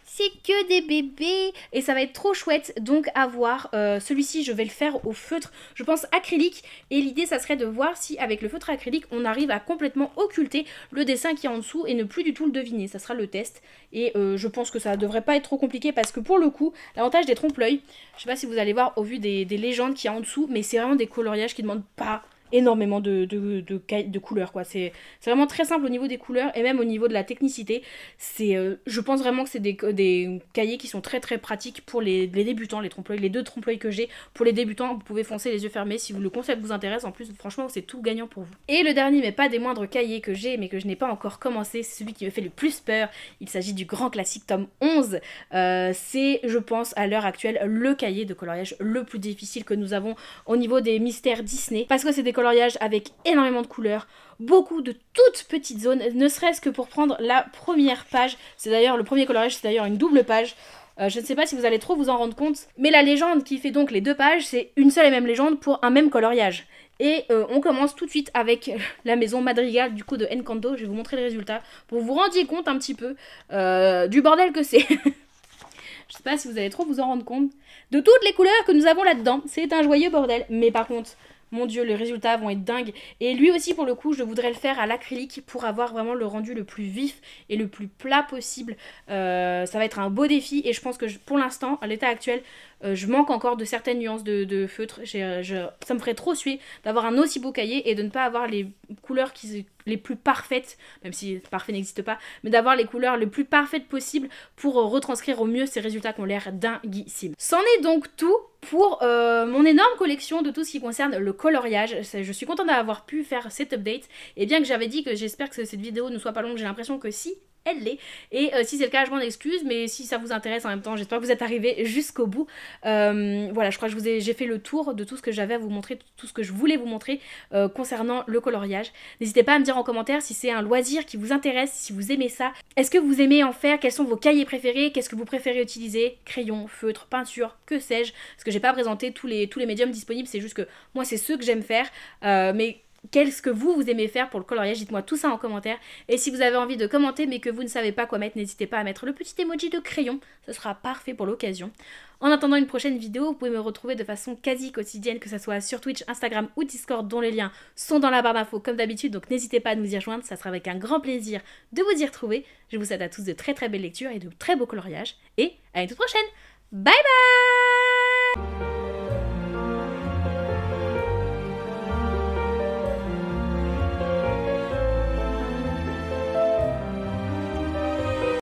C'est que des bébés et ça va être trop chouette, donc à voir. Celui-ci je vais le faire au feutre, je pense acrylique, et l'idée ça serait de voir si avec le feutre acrylique on arrive à complètement occulter le dessin qui est en dessous et ne plus du tout le deviner. Ça sera le test et je pense que ça devrait pas être trop compliqué parce que pour le coup l'avantage des trompe-l'œil, je sais pas si vous allez voir au vu des légendes qu'il y a en dessous, mais c'est vraiment des coloriages qui demandent pas énormément de couleurs, quoi. C'est vraiment très simple au niveau des couleurs et même au niveau de la technicité. Je pense vraiment que c'est des cahiers qui sont très très pratiques pour les débutants, les 2 trompe-l'œil que j'ai. Pour les débutants, vous pouvez foncer les yeux fermés si le concept vous intéresse. En plus, franchement, c'est tout gagnant pour vous. Et le dernier, mais pas des moindres cahiers que j'ai, mais que je n'ai pas encore commencé, c'est celui qui me fait le plus peur. Il s'agit du grand classique tome 11. C'est, je pense, à l'heure actuelle, le cahier de coloriage le plus difficile que nous avons au niveau des mystères Disney. Parce que c'est des coloriages avec énormément de couleurs, beaucoup de toutes petites zones, ne serait-ce que pour prendre la première page. C'est d'ailleurs, le premier coloriage, c'est d'ailleurs une double page. Je ne sais pas si vous allez trop vous en rendre compte, mais la légende qui fait donc les 2 pages, c'est une seule et même légende pour un même coloriage. Et on commence tout de suite avec la maison Madrigal du coup de Encanto. Je vais vous montrer le résultat pour que vous vous rendiez compte un petit peu du bordel que c'est. Je sais pas si vous allez trop vous en rendre compte de toutes les couleurs que nous avons là-dedans. C'est un joyeux bordel. Mais par contre, mon dieu, les résultats vont être dingues. Et lui aussi, pour le coup, je voudrais le faire à l'acrylique pour avoir vraiment le rendu le plus vif et le plus plat possible. Ça va être un beau défi et je pense que pour l'instant, à l'état actuel, je manque encore de certaines nuances de feutre. Ça me ferait trop suer d'avoir un aussi beau cahier et de ne pas avoir les couleurs les plus parfaites, même si parfait n'existe pas, mais d'avoir les couleurs les plus parfaites possibles pour retranscrire au mieux ces résultats qui ont l'air dinguissimes. C'en est donc tout pour mon énorme collection de tout ce qui concerne le coloriage. Je suis contente d'avoir pu faire cet update, et bien que j'avais dit que j'espère que cette vidéo ne soit pas longue, j'ai l'impression que si, elle l'est. Et si c'est le cas, je m'en excuse, mais si ça vous intéresse en même temps, j'espère que vous êtes arrivés jusqu'au bout. Voilà, je crois que j'ai fait le tour de tout ce que j'avais à vous montrer, tout ce que je voulais vous montrer concernant le coloriage. N'hésitez pas à me dire en commentaire si c'est un loisir qui vous intéresse, si vous aimez ça. Est-ce que vous aimez en faire? Quels sont vos cahiers préférés? Qu'est-ce que vous préférez utiliser? Crayon, feutre, peinture, que sais-je? Parce que j'ai pas présenté tous les médiums disponibles, c'est juste que moi c'est ceux que j'aime faire. Mais qu'est-ce que vous aimez faire pour le coloriage? Dites-moi tout ça en commentaire. Et si vous avez envie de commenter mais que vous ne savez pas quoi mettre, n'hésitez pas à mettre le petit emoji de crayon. Ce sera parfait pour l'occasion. En attendant une prochaine vidéo, vous pouvez me retrouver de façon quasi quotidienne, que ce soit sur Twitch, Instagram ou Discord, dont les liens sont dans la barre d'infos comme d'habitude. Donc n'hésitez pas à nous y rejoindre, ça sera avec un grand plaisir de vous y retrouver. Je vous souhaite à tous de très très belles lectures et de très beaux coloriages. Et à une toute prochaine. Bye bye!